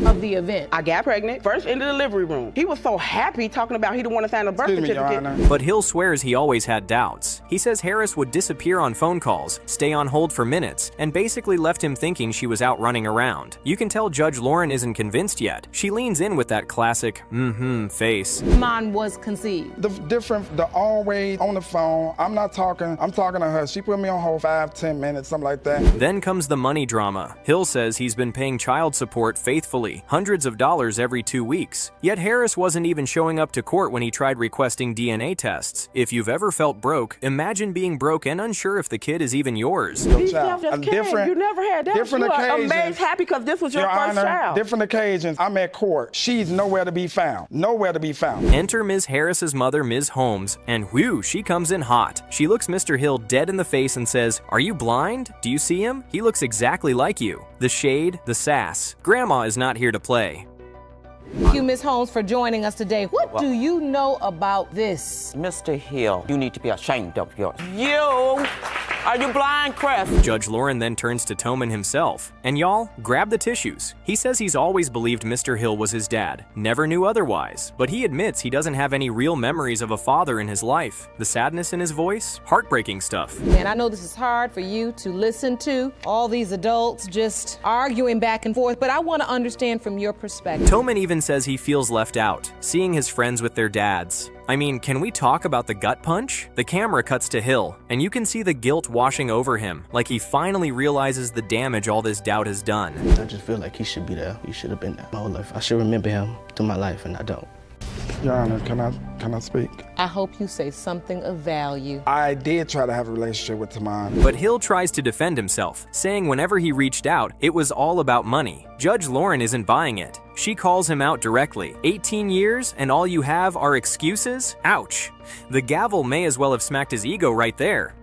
Of the event. I got pregnant, first in the delivery room. He was so happy talking about he didn't want to sign a birth certificate. But Hill swears he always had doubts. He says Harris would disappear on phone calls, stay on hold for minutes, and basically left him thinking she was out running around. You can tell Judge Lauren isn't convinced yet. She leans in with that classic, face. Tamon was conceived. The always on the phone, I'm talking to her. She put me on hold 5-10 minutes, something like that. Then comes the money drama. Hill says he's been paying child support faithfully, hundreds of dollars every 2 weeks. Yet Harris wasn't even showing up to court when he tried requesting DNA tests. If you've ever felt broke, imagine being broke and unsure if the kid is even yours. You never had that. Different you occasions. Amazed, happy because this was your first child. Different occasions. I'm at court. She's nowhere to be found. Nowhere to be found. Enter Ms. Harris's mother, Ms. Holmes, and whew, she comes in hot. She looks Mr. Hill dead in the face and says, "Are you blind? Do you see him? He looks exactly like you." The shade, the sass. Grandma is not here to play. Thank you, Ms. Holmes, for joining us today. What do you know about this? Mr. Hill, you need to be ashamed of yours. You! Are you blind, Chris? Judge Lauren then turns to Toman himself. And y'all, grab the tissues. He says he's always believed Mr. Hill was his dad. Never knew otherwise. But he admits he doesn't have any real memories of a father in his life. The sadness in his voice? Heartbreaking stuff. And I know this is hard for you to listen to. All these adults just arguing back and forth. But I want to understand from your perspective. Toman even says he feels left out, seeing his friends with their dads. I mean, can we talk about the gut punch? The camera cuts to Hill, and you can see the guilt washing over him, like he finally realizes the damage all this doubt has done. I just feel like he should be there. He should have been there my whole life. I should remember him through my life, and I don't. Your Honor, can I speak? I hope you say something of value. I did try to have a relationship with Tamon. But Hill tries to defend himself, saying whenever he reached out, it was all about money. Judge Lauren isn't buying it. She calls him out directly. 18 years and all you have are excuses? Ouch. The gavel may as well have smacked his ego right there.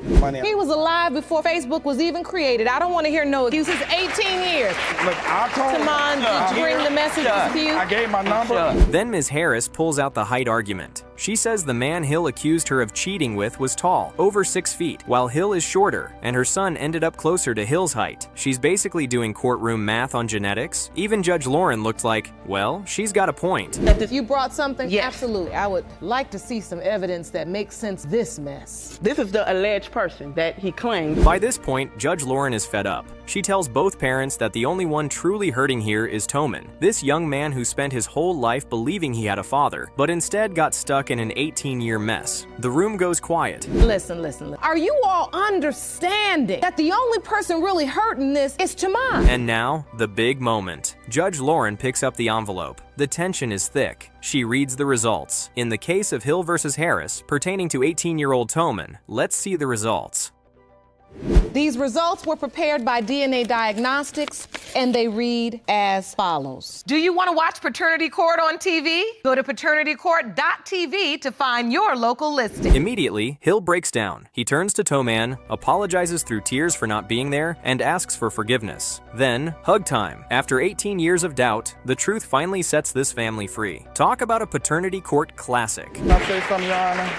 He was alive before Facebook was even created. I don't want to hear no excuses. 18 years. Look, I told Tamon, did you bring the messages to you? I gave my number. Then Ms. Harris pulls out the height argument. She says the man Hill accused her of cheating with was tall, over 6 feet, while Hill is shorter, and her son ended up closer to Hill's height. She's basically doing courtroom math on genetics. Even Judge Lauren looked like, well, she's got a point. If you brought something, yes. Absolutely. I would like to see some evidence that makes sense this mess. This is the alleged person that he claimed. By this point, Judge Lauren is fed up. She tells both parents that the only one truly hurting here is Toman, this young man who spent his whole life believing he had a father, but instead got stuck in an 18-year mess. The room goes quiet. Listen. Are you all understanding that the only person really hurting this is Tamon? And now, the big moment. Judge Lauren picks up the envelope. The tension is thick. She reads the results. In the case of Hill versus Harris, pertaining to 18-year-old Toman, let's see the results. These results were prepared by DNA Diagnostics, and they read as follows. Do you want to watch Paternity Court on TV? Go to paternitycourt.tv to find your local listing. Immediately, Hill breaks down. He turns to Toman, apologizes through tears for not being there, and asks for forgiveness. Then, hug time. After 18 years of doubt, the truth finally sets this family free. Talk about a paternity court classic. Can I say something, Your Honor?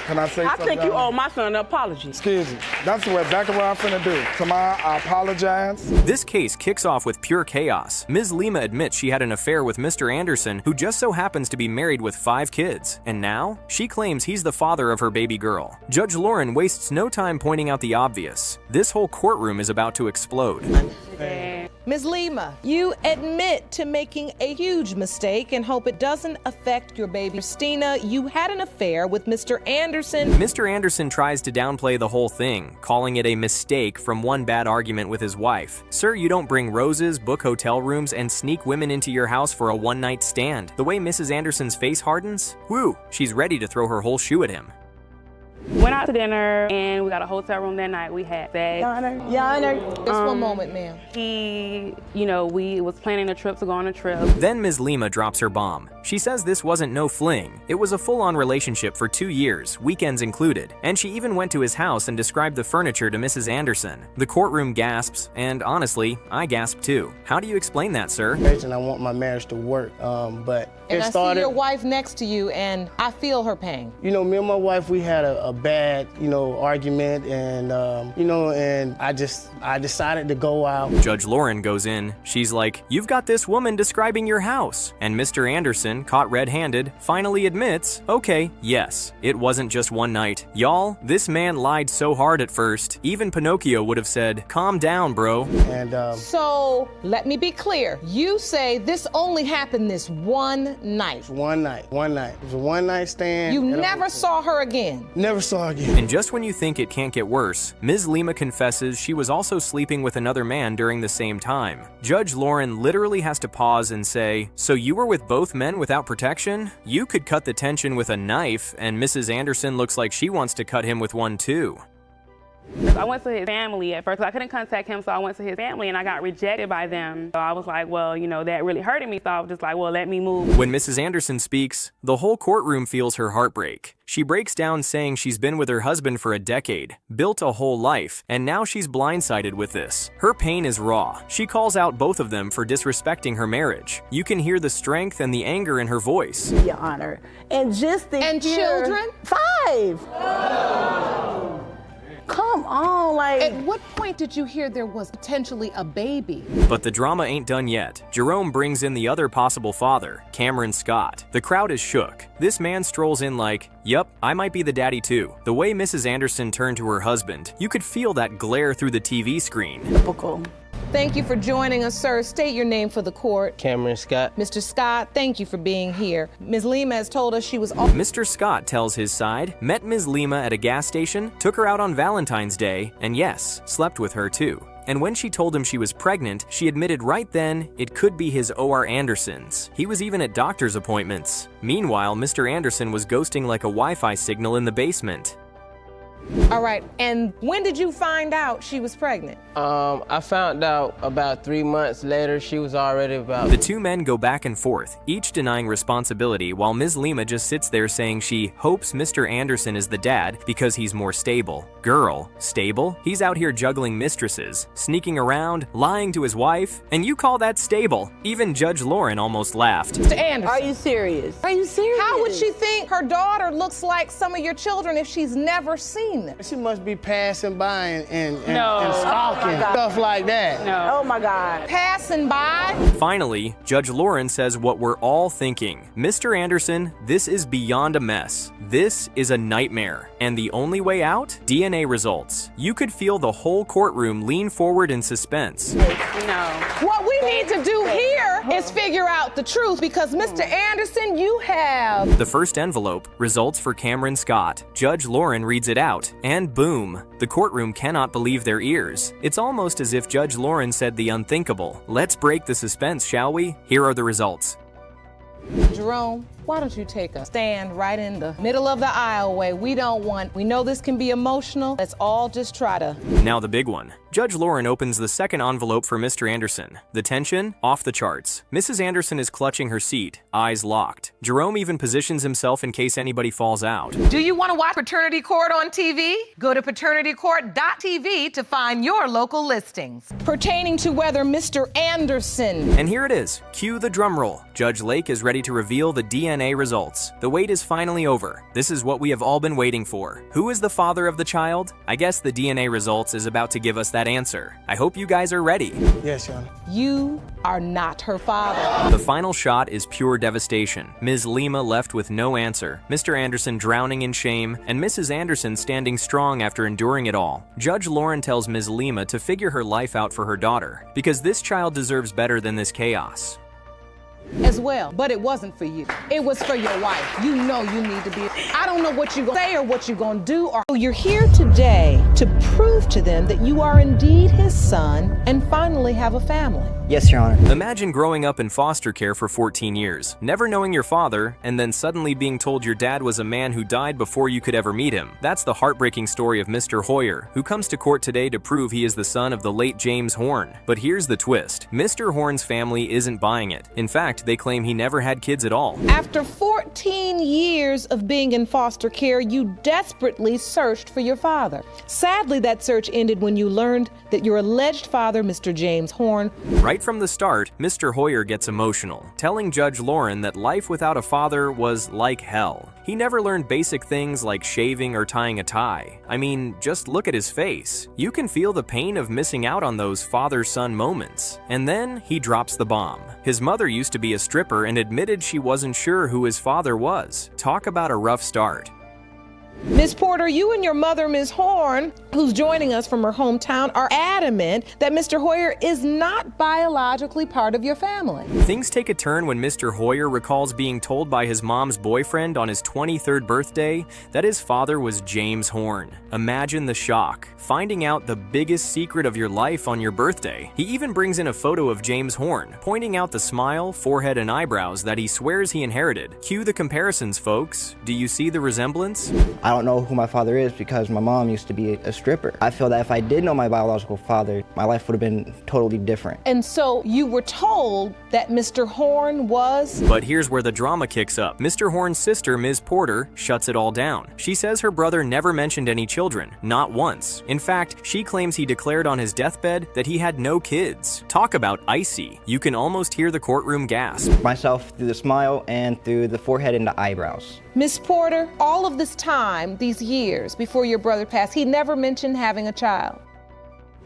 Can I say something? I think you owe my son an apology. Excuse me. That's exactly what I'm finna do. Tamon, I apologize. This case kicks off with pure chaos. Ms. Lima admits she had an affair with Mr. Anderson, who just so happens to be married with 5 kids. And now, she claims he's the father of her baby girl. Judge Lauren wastes no time pointing out the obvious. This whole courtroom is about to explode. Ms. Lima, you admit to making a huge mistake and hope it doesn't affect your baby. Christina, you had an affair with Mr. Anderson. Mr. Anderson tries to downplay the whole thing, calling it a mistake from one bad argument with his wife. Sir, you don't bring roses, book hotel rooms, and sneak women into your house for a one-night stand. The way Mrs. Anderson's face hardens? Woo, she's ready to throw her whole shoe at him. Went out to dinner and we got a hotel room that night. We had sex. Your Honor. Just one moment, ma'am. He, we was planning a trip to go on a trip. Then Ms. Lima drops her bomb. She says this wasn't no fling. It was a full-on relationship for 2 years, weekends included. And she even went to his house and described the furniture to Mrs. Anderson. The courtroom gasps, and honestly, I gasp too. How do you explain that, sir? And I want my marriage to work, but and I see your wife next to you, and I feel her pain. Me and my wife, we had a a bad, argument, and and I decided to go out. Judge Lauren goes in. She's like, "You've got this woman describing your house." And Mr. Anderson, caught red-handed, finally admits, okay, yes, it wasn't just one night. Y'all, this man lied so hard at first, even Pinocchio would have said, "Calm down, bro." And So, let me be clear. You say this only happened this one night. One night. It was a one-night stand. You never saw her again? Never saw her again. And just when you think it can't get worse, Ms. Lima confesses she was also sleeping with another man during the same time. Judge Lauren literally has to pause and say, "So you were with both men without protection? You could cut the tension with a knife, and Mrs. Anderson looks like she wants to cut him with one too." I went to his family at first. I couldn't contact him, so I went to his family, and I got rejected by them. So I was like, well, that really hurted me, so I was just like, well, let me move. When Mrs. Anderson speaks, the whole courtroom feels her heartbreak. She breaks down saying she's been with her husband for a decade, built a whole life, and now she's blindsided with this. Her pain is raw. She calls out both of them for disrespecting her marriage. You can hear the strength and the anger in her voice. Your Honor. And just the children? 5. Come on, like. At what point did you hear there was potentially a baby? But the drama ain't done yet. Jerome brings in the other possible father, Cameron Scott. The crowd is shook. This man strolls in like, "Yup, I might be the daddy too." The way Mrs. Anderson turned to her husband, you could feel that glare through the TV screen. Typical. Thank you for joining us, sir. State your name for the court. Cameron Scott. Mr. Scott, thank you for being here. Ms. Lima has told us she was... Mr. Scott tells his side, met Ms. Lima at a gas station, took her out on Valentine's Day, and yes, slept with her too. And when she told him she was pregnant, she admitted right then it could be his O.R. Anderson's. He was even at doctor's appointments. Meanwhile, Mr. Anderson was ghosting like a Wi-Fi signal in the basement. All right, and when did you find out she was pregnant? I found out about 3 months later. She was already about... The two men go back and forth, each denying responsibility, while Ms. Lima just sits there saying she hopes Mr. Anderson is the dad because he's more stable. Girl, stable? He's out here juggling mistresses, sneaking around, lying to his wife, and you call that stable? Even Judge Lauren almost laughed. Mr. Anderson. Are you serious? Are you serious? How would she think her daughter looks like some of your children if she's never seen them? She must be passing by and No. stalking, stuff like that. No. Oh my God. Passing by? Finally, Judge Lauren says what we're all thinking. Mr. Anderson, this is beyond a mess. This is a nightmare. And the only way out? DNA results. You could feel the whole courtroom lean forward in suspense. No. What we need to do here is figure out the truth because Mr. Anderson, you have... The first envelope, results for Cameron Scott. Judge Lauren reads it out, and boom, the courtroom cannot believe their ears. It's almost as if Judge Lauren said the unthinkable. Let's break the suspense, shall we? Here are the results. Jerome, why don't you take a stand right in the middle of the aisleway? We know this can be emotional. Let's all just try to... Now the big one. Judge Lauren opens the second envelope for Mr. Anderson. The tension? Off the charts. Mrs. Anderson is clutching her seat, eyes locked. Jerome even positions himself in case anybody falls out. Do you want to watch Paternity Court on TV? Go to paternitycourt.tv to find your local listings. Pertaining to whether Mr. Anderson... And here it is. Cue the drum roll. Judge Lake is ready to reveal the DNA results. The wait is finally over. This is what we have all been waiting for. Who is the father of the child? I guess the DNA results is about to give us that answer. I hope you guys are ready. Yes, Your Honor. You are not her father. The final shot is pure devastation. Ms. Lima left with no answer, Mr. Anderson drowning in shame, and Mrs. Anderson standing strong after enduring it all. Judge Lauren tells Ms. Lima to figure her life out for her daughter, because this child deserves better than this chaos. As well, but it wasn't for you. It was for your wife. You know you need to be... I don't know what you're gonna say or what you're gonna do, or... You're here today to prove to them that you are indeed his son and finally have a family. Yes, Your Honor. Imagine growing up in foster care for 14 years, never knowing your father, and then suddenly being told your dad was a man who died before you could ever meet him. That's the heartbreaking story of Mr. Hoyer, who comes to court today to prove he is the son of the late James Horn. But here's the twist. Mr. Horn's family isn't buying it. In fact, fact, they claim he never had kids at all. After 14 years of being in foster care, you desperately searched for your father. Sadly, that search ended when you learned that your alleged father, Mr. James Horn. Right from the start, Mr. Hoyer gets emotional, telling Judge Lauren that life without a father was like hell. He never learned basic things like shaving or tying a tie. I mean, just look at his face. You can feel the pain of missing out on those father-son moments. And then he drops the bomb. His mother used to be a stripper and admitted she wasn't sure who his father was. Talk about a rough start. Ms. Porter, you and your mother, Ms. Horn, who's joining us from her hometown, are adamant that Mr. Hoyer is not biologically part of your family. Things take a turn when Mr. Hoyer recalls being told by his mom's boyfriend on his 23rd birthday that his father was James Horn. Imagine the shock, finding out the biggest secret of your life on your birthday. He even brings in a photo of James Horn, pointing out the smile, forehead, and eyebrows that he swears he inherited. Cue the comparisons, folks. Do you see the resemblance? I don't know who my father is because my mom used to be a stripper. I feel that if I did know my biological father, my life would have been totally different. And so you were told that Mr. Horn was... But here's where the drama kicks up. Mr. Horn's sister, Ms. Porter, shuts it all down. She says her brother never mentioned any children, not once. In fact, she claims he declared on his deathbed that he had no kids. Talk about icy. You can almost hear the courtroom gasp. Myself through the smile and through the forehead and the eyebrows. Ms. Porter, all of this time, these years before your brother passed, he never mentioned having a child.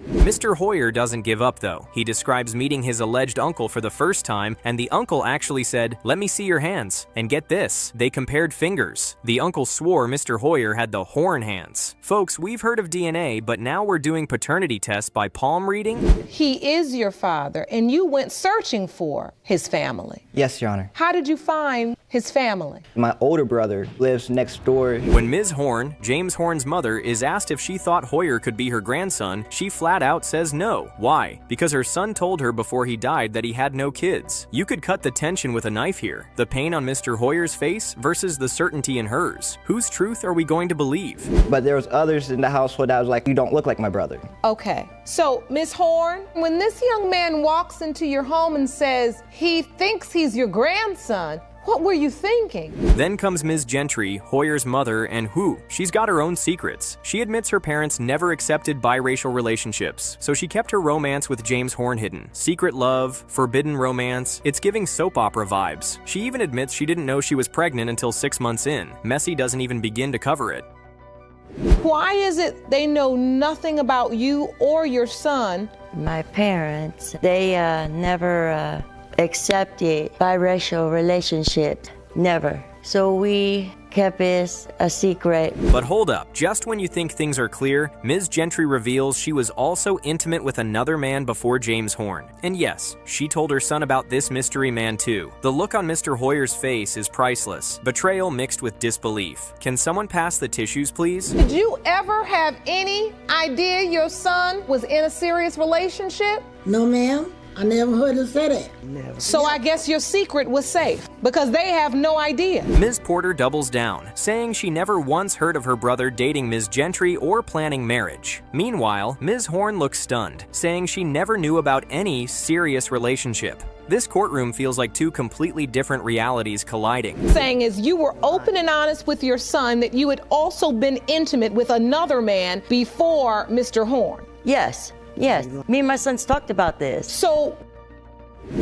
Mr. Hoyer doesn't give up, though. He describes meeting his alleged uncle for the first time, and the uncle actually said, "Let me see your hands." And get this, they compared fingers. The uncle swore Mr. Hoyer had the Horn hands. Folks, we've heard of DNA, but now we're doing paternity tests by palm reading. He is your father, and you went searching for his family. Yes, Your Honor. How did you find his family? My older brother lives next door. When Ms. Horn, James Horn's mother, is asked if she thought Hoyer could be her grandson, she flat out says no. Why? Because her son told her before he died that he had no kids. You could cut the tension with a knife here. The pain on Mr. Hoyer's face versus the certainty in hers. Whose truth are we going to believe? But there was others in the household that was like, "You don't look like my brother." Okay, so Ms. Horn, when this young man walks into your home and says he thinks he's your grandson, what were you thinking? Then comes Ms. Gentry, Hoyer's mother, and she's got her own secrets. She admits her parents never accepted biracial relationships, so she kept her romance with James Horn hidden. Secret love, forbidden romance, it's giving soap opera vibes. She even admits she didn't know she was pregnant until 6 months in. Messy doesn't even begin to cover it. Why is it they know nothing about you or your son? My parents, they never accepted biracial relationship, never. So we kept it a secret. But hold up, just when you think things are clear, Ms. Gentry reveals she was also intimate with another man before James Horn. And yes, she told her son about this mystery man too. The look on Mr. Hoyer's face is priceless. Betrayal mixed with disbelief. Can someone pass the tissues, please? Did you ever have any idea your son was in a serious relationship? No, ma'am. I never heard her say that. Never. So I guess your secret was safe because they have no idea. Ms. Porter doubles down, saying she never once heard of her brother dating Ms. Gentry or planning marriage. Meanwhile, Ms. Horn looks stunned, saying she never knew about any serious relationship. This courtroom feels like two completely different realities colliding. Saying is you were open and honest with your son that you had also been intimate with another man before Mr. Horn. Yes. Yes, me and my sons talked about this. So,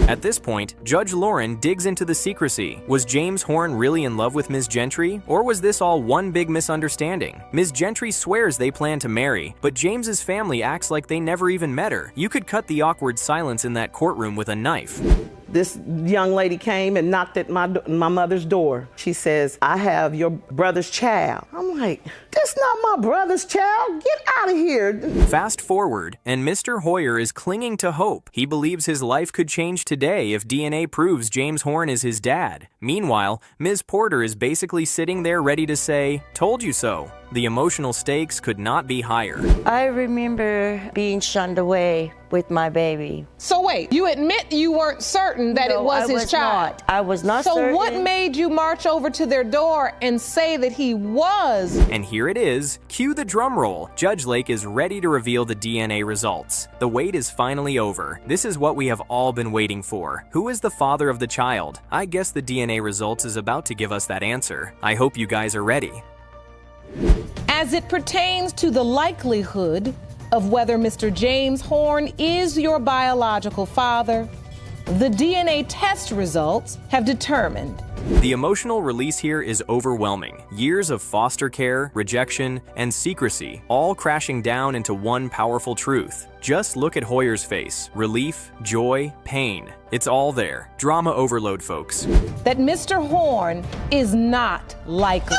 at this point, Judge Lauren digs into the secrecy. Was James Horn really in love with Ms. Gentry, or was this all one big misunderstanding? Ms. Gentry swears they plan to marry, but James's family acts like they never even met her. You could cut the awkward silence in that courtroom with a knife. This young lady came and knocked at my mother's door. She says, "I have your brother's child." I'm like, "That's not my brother's child. Get out of here." Fast forward, and Mr. Hoyer is clinging to hope. He believes his life could change today if DNA proves James Horn is his dad. Meanwhile, Ms. Porter is basically sitting there ready to say, "Told you so." The emotional stakes could not be higher. I remember being shunned away with my baby. So wait, you admit you weren't certain that it was his child? I was not certain. So what made you march over to their door and say that he was? And here here it is. Cue the drum roll. Judge Lake is ready to reveal the DNA results. The wait is finally over. This is what we have all been waiting for. Who is the father of the child? I guess the DNA results is about to give us that answer. I hope you guys are ready. As it pertains to the likelihood of whether Mr. James Horn is your biological father, the DNA test results have determined. The emotional release here is overwhelming. Years of foster care, rejection, and secrecy, all crashing down into one powerful truth. Just look at Hoyer's face. Relief, joy, pain. It's all there. Drama overload, folks. That Mr. Horn is not likely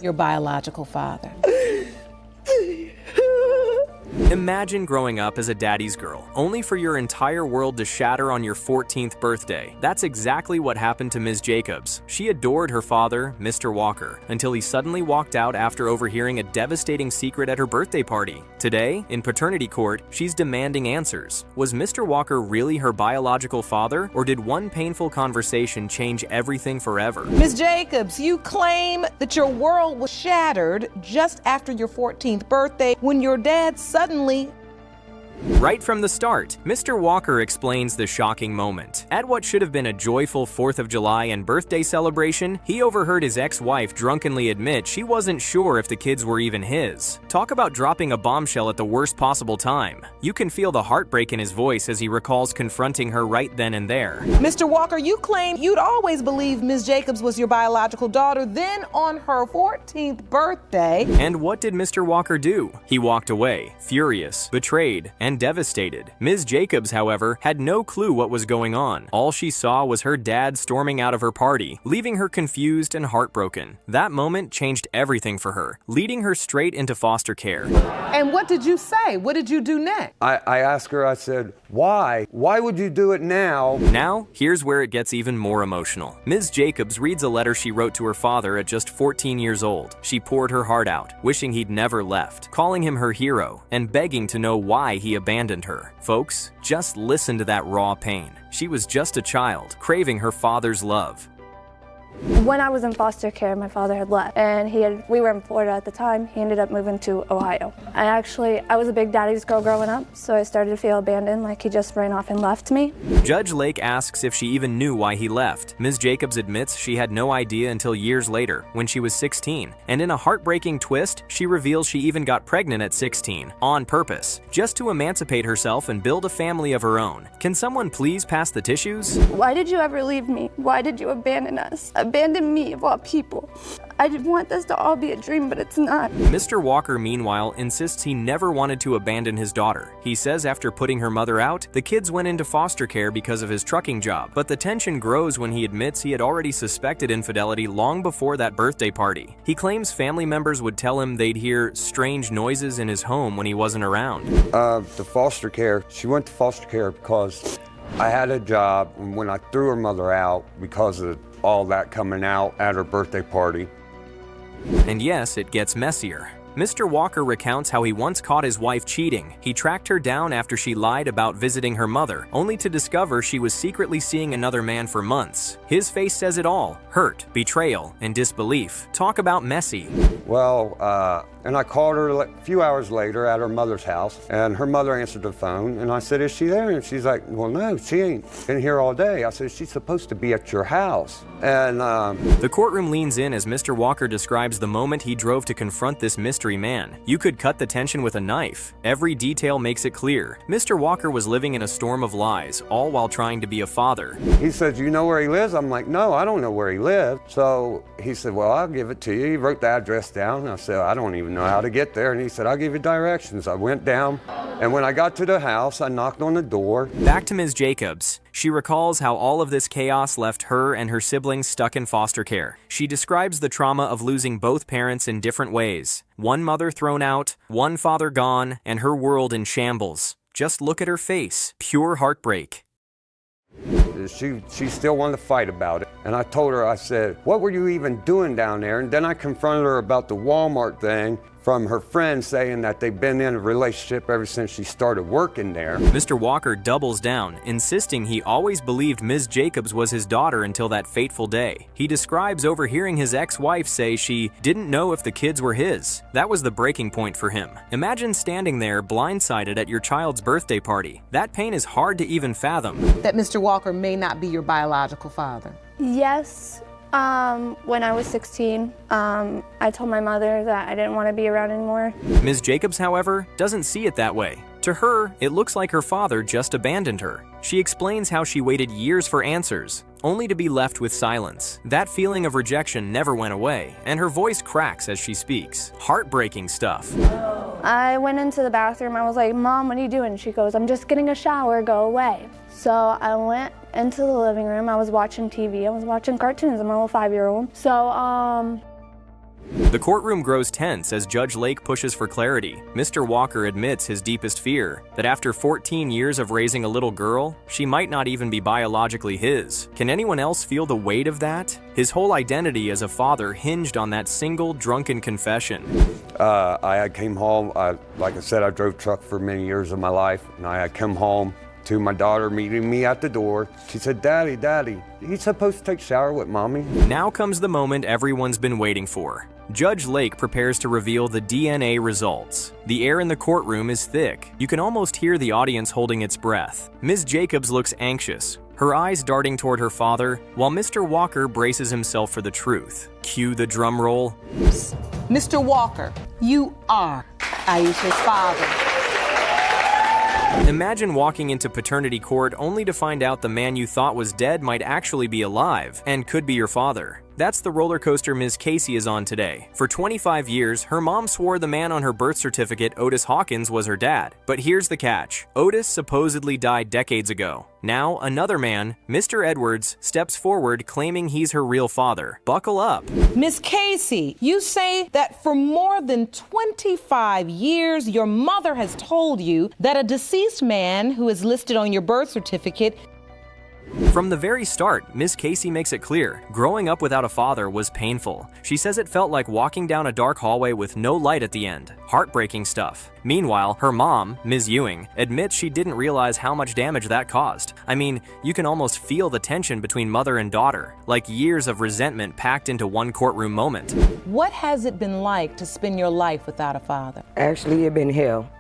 your biological father. Imagine growing up as a daddy's girl, only for your entire world to shatter on your 14th birthday. That's exactly what happened to Ms. Jacobs. She adored her father, Mr. Walker, until he suddenly walked out after overhearing a devastating secret at her birthday party. Today, in paternity court, she's demanding answers. Was Mr. Walker really her biological father, or did one painful conversation change everything forever? Ms. Jacobs, you claim that your world was shattered just after your 14th birthday when your dad suddenly. Right from the start, Mr. Walker explains the shocking moment. At what should have been a joyful 4th of July and birthday celebration, he overheard his ex-wife drunkenly admit she wasn't sure if the kids were even his. Talk about dropping a bombshell at the worst possible time. You can feel the heartbreak in his voice as he recalls confronting her right then and there. Mr. Walker, you claim you'd always believed Ms. Jacobs was your biological daughter. Then on her 14th birthday... And what did Mr. Walker do? He walked away, furious, betrayed, and devastated. Ms. Jacobs, however, had no clue what was going on. All she saw was her dad storming out of her party, leaving her confused and heartbroken. That moment changed everything for her, leading her straight into foster care. And what did you say? What did you do next? I asked her, I said, why? Why would you do it now? Now, here's where it gets even more emotional. Ms. Jacobs reads a letter she wrote to her father at just 14 years old. She poured her heart out, wishing he'd never left, calling him her hero, and begging to know why he abandoned her. Folks, just listen to that raw pain. She was just a child, craving her father's love. When I was in foster care, my father had left, and we were in Florida at the time. He ended up moving to Ohio. And I was a big daddy's girl growing up, so I started to feel abandoned, like he just ran off and left me. Judge Lake asks if she even knew why he left. Ms. Jacobs admits she had no idea until years later, when she was 16. And in a heartbreaking twist, she reveals she even got pregnant at 16, on purpose, just to emancipate herself and build a family of her own. Can someone please pass the tissues? Why did you ever leave me? Why did you abandon us? Abandon me of all people. I didn't want this to all be a dream, but it's not. Mr. Walker, meanwhile, insists he never wanted to abandon his daughter. He says after putting her mother out, the kids went into foster care because of his trucking job. But the tension grows when he admits he had already suspected infidelity long before that birthday party. He claims family members would tell him they'd hear strange noises in his home when he wasn't around. The foster care, she went to foster care because I had a job, and when I threw her mother out because of all that coming out at her birthday party. And yes, it gets messier. Mr. Walker recounts how he once caught his wife cheating. He tracked her down after she lied about visiting her mother, only to discover she was secretly seeing another man for months. His face says it all: hurt, betrayal, and disbelief. Talk about messy. Well, and I called her a few hours later at her mother's house, and her mother answered the phone, and I said, is she there? And she's like, well, no, she ain't been here all day. I said, she's supposed to be at your house. And the courtroom leans in as Mr. Walker describes the moment he drove to confront this mystery man. You could cut the tension with a knife. Every detail makes it clear. Mr. Walker was living in a storm of lies, all while trying to be a father. He said, you know where he lives? I'm like, no, I don't know where he lived. So he said, well, I'll give it to you. He wrote the address down. I said, I don't even know how to get there. And he said, I'll give you directions. I went down, and when I got to the house, I knocked on the door. Back to Ms. Jacobs. She recalls how all of this chaos left her and her siblings stuck in foster care. She describes the trauma of losing both parents in different ways. One mother thrown out, one father gone, and her world in shambles. Just look at her face. Pure heartbreak. She still wanted to fight about it. And I told her, I said, what were you even doing down there? And then I confronted her about the Walmart thing, from her friends saying that they've been in a relationship ever since she started working there. Mr. Walker doubles down, insisting he always believed Ms. Jacobs was his daughter until that fateful day. He describes overhearing his ex-wife say she didn't know if the kids were his. That was the breaking point for him. Imagine standing there blindsided at your child's birthday party. That pain is hard to even fathom. That Mr. Walker may not be your biological father. Yes. When I was 16, I told my mother that I didn't want to be around anymore. Ms. Jacobs, however, doesn't see it that way. To her, it looks like her father just abandoned her. She explains how she waited years for answers, only to be left with silence. That feeling of rejection never went away, and her voice cracks as she speaks. Heartbreaking stuff. I went into the bathroom. I was like, Mom, what are you doing? She goes, I'm just getting a shower, go away. So I went into the living room. I was watching TV. I was watching cartoons. I'm a little 5-year-old. So, The courtroom grows tense as Judge Lake pushes for clarity. Mr. Walker admits his deepest fear, that after 14 years of raising a little girl, she might not even be biologically his. Can anyone else feel the weight of that? His whole identity as a father hinged on that single drunken confession. I came home, like I said, I drove truck for many years of my life, and I had come home to my daughter meeting me at the door. She said, Daddy, he's supposed to take a shower with Mommy. Now comes the moment everyone's been waiting for. Judge Lake prepares to reveal the DNA results. The air in the courtroom is thick. You can almost hear the audience holding its breath. Ms. Jacobs looks anxious, her eyes darting toward her father, while Mr. Walker braces himself for the truth. Cue the drum roll. Mr. Walker, you are Aisha's father. Imagine walking into paternity court only to find out the man you thought was dead might actually be alive and could be your father. That's the roller coaster Ms. Casey is on today. For 25 years, her mom swore the man on her birth certificate, Otis Hawkins, was her dad. But here's the catch. Otis supposedly died decades ago. Now, another man, Mr. Edwards, steps forward claiming he's her real father. Buckle up. Miss Casey, you say that for more than 25 years, your mother has told you that a deceased man who is listed on your birth certificate. From the very start, Miss Casey makes it clear, growing up without a father was painful. She says it felt like walking down a dark hallway with no light at the end. Heartbreaking stuff. Meanwhile, her mom, Ms. Ewing, admits she didn't realize how much damage that caused. I mean, you can almost feel the tension between mother and daughter, like years of resentment packed into one courtroom moment. What has it been like to spend your life without a father? Actually, it's been hell,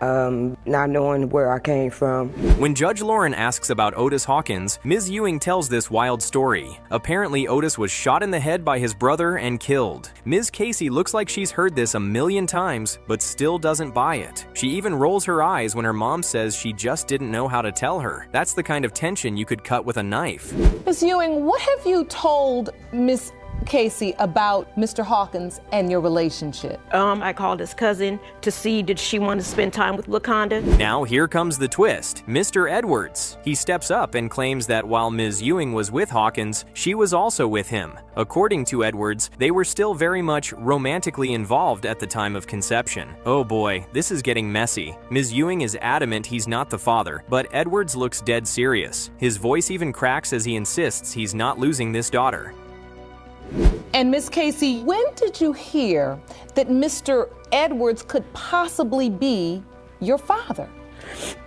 not knowing where I came from. When Judge Lauren asks about Otis Hawkins, Ms. Ewing tells this wild story. Apparently, Otis was shot in the head by his brother and killed. Ms. Casey looks like she's heard this a million times, but still doesn't buy it. She even rolls her eyes when her mom says she just didn't know how to tell her. That's the kind of tension you could cut with a knife. Ms. Ewing, what have you told Ms. Casey about Mr. Hawkins and your relationship? I called his cousin to see did she want to spend time with Wakanda. Now here comes the twist. Mr. Edwards. He steps up and claims that while Ms. Ewing was with Hawkins, she was also with him. According to Edwards, they were still very much romantically involved at the time of conception. Oh boy, this is getting messy. Ms. Ewing is adamant he's not the father, but Edwards looks dead serious. His voice even cracks as he insists he's not losing this daughter. And Miss Casey, when did you hear that Mr. Edwards could possibly be your father?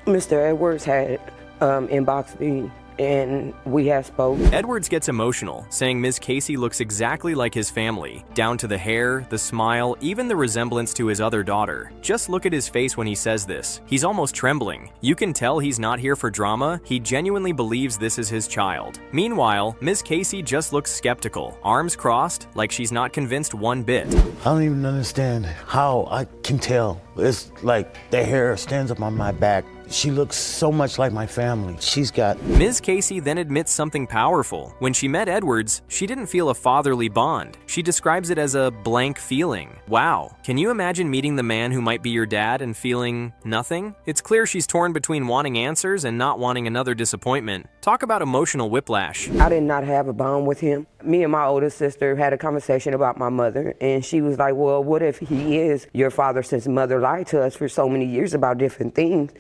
Mr. Edwards had inboxed me and we had spoke. Edwards gets emotional, saying Ms. Casey looks exactly like his family, down to the hair, the smile, even the resemblance to his other daughter. Just look at his face when he says this. He's almost trembling. You can tell he's not here for drama. He genuinely believes this is his child. Meanwhile, Ms. Casey just looks skeptical, arms crossed, like she's not convinced one bit. I don't even understand how I can tell. It's like the hair stands up on my back. She looks so much like my family. She's got... Ms. Casey then admits something powerful. When she met Edwards, she didn't feel a fatherly bond. She describes it as a blank feeling. Wow. Can you imagine meeting the man who might be your dad and feeling nothing? It's clear she's torn between wanting answers and not wanting another disappointment. Talk about emotional whiplash. I did not have a bond with him. Me and my older sister had a conversation about my mother, and she was like, well, what if he is your father since mother lied to us for so many years about different things?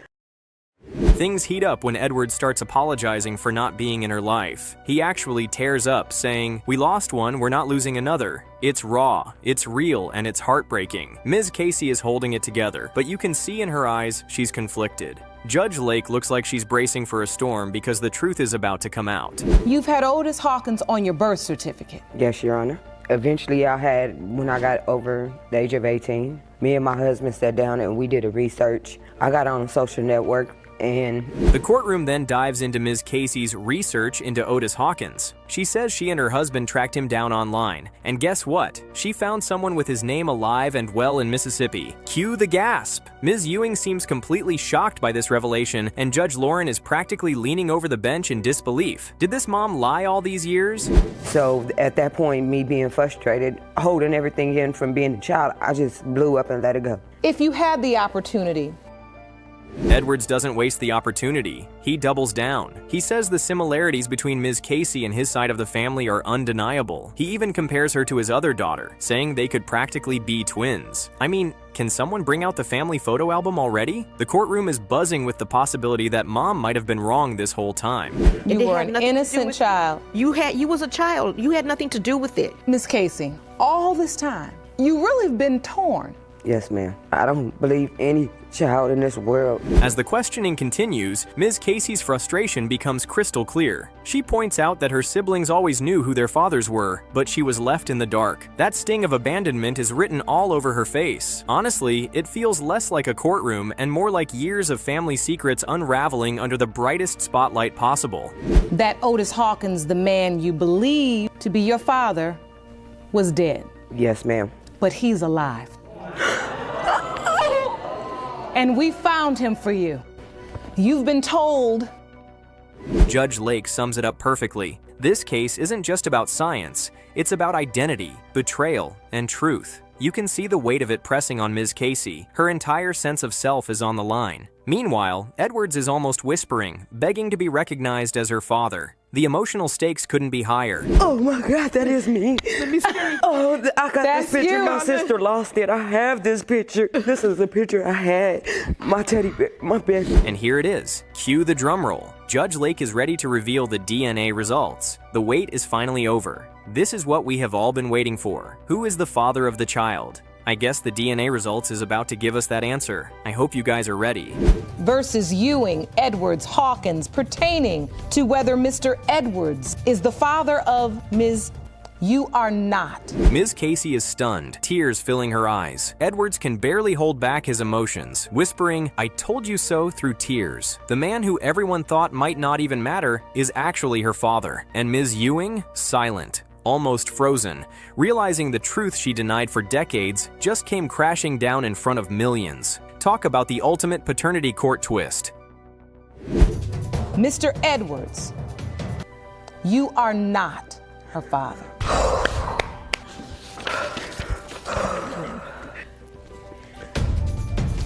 Things heat up when Edwards starts apologizing for not being in her life. He actually tears up, saying, "We lost one, we're not losing another. It's raw, it's real, and it's heartbreaking." Ms. Casey is holding it together, but you can see in her eyes she's conflicted. Judge Lake looks like she's bracing for a storm because the truth is about to come out. You've had Otis Hawkins on your birth certificate. Yes, Your Honor. Eventually, when I got over the age of 18, me and my husband sat down and we did a research. I got on a social network and... The courtroom then dives into Ms. Casey's research into Otis Hawkins. She says she and her husband tracked him down online. And guess what? She found someone with his name alive and well in Mississippi. Cue the gasp! Ms. Ewing seems completely shocked by this revelation, and Judge Lauren is practically leaning over the bench in disbelief. Did this mom lie all these years? So at that point, me being frustrated, holding everything in from being a child, I just blew up and let it go. If you had the opportunity, Edwards doesn't waste the opportunity. He doubles down. He says the similarities between Ms. Casey and his side of the family are undeniable. He even compares her to his other daughter, saying they could practically be twins. I mean, can someone bring out the family photo album already? The courtroom is buzzing with the possibility that mom might have been wrong this whole time. You were an innocent child. You was a child. You had nothing to do with it. Miss Casey, all this time, you really have been torn. Yes, ma'am. I don't believe any child in this world. As the questioning continues, Ms. Casey's frustration becomes crystal clear. She points out that her siblings always knew who their fathers were, but she was left in the dark. That sting of abandonment is written all over her face. Honestly, it feels less like a courtroom and more like years of family secrets unraveling under the brightest spotlight possible. That Otis Hawkins, the man you believe to be your father, was dead. Yes, ma'am. But he's alive. And we found him for you. You've been told. Judge Lake sums it up perfectly. This case isn't just about science, it's about identity, betrayal, and truth. You can see the weight of it pressing on Ms. Casey. Her entire sense of self is on the line. Meanwhile, Edwards is almost whispering, begging to be recognized as her father. The emotional stakes couldn't be higher. Oh my God, that is me. Oh, I got That's this picture. you. My sister lost it. I have this picture. This is the picture I had. My teddy bear, my best. And here it is. Cue the drum roll. Judge Lake is ready to reveal the DNA results. The wait is finally over. This is what we have all been waiting for. Who is the father of the child? I guess the DNA results is about to give us that answer. I hope you guys are ready. Versus Ewing, Edwards, Hawkins, pertaining to whether Mr. Edwards is the father of Ms. You are not. Ms. Casey is stunned, tears filling her eyes. Edwards can barely hold back his emotions, whispering, "I told you so," through tears. The man who everyone thought might not even matter is actually her father. And Ms. Ewing, silent, almost frozen, realizing the truth she denied for decades just came crashing down in front of millions. Talk about the ultimate paternity court twist. Mr. Edwards, you are not her father.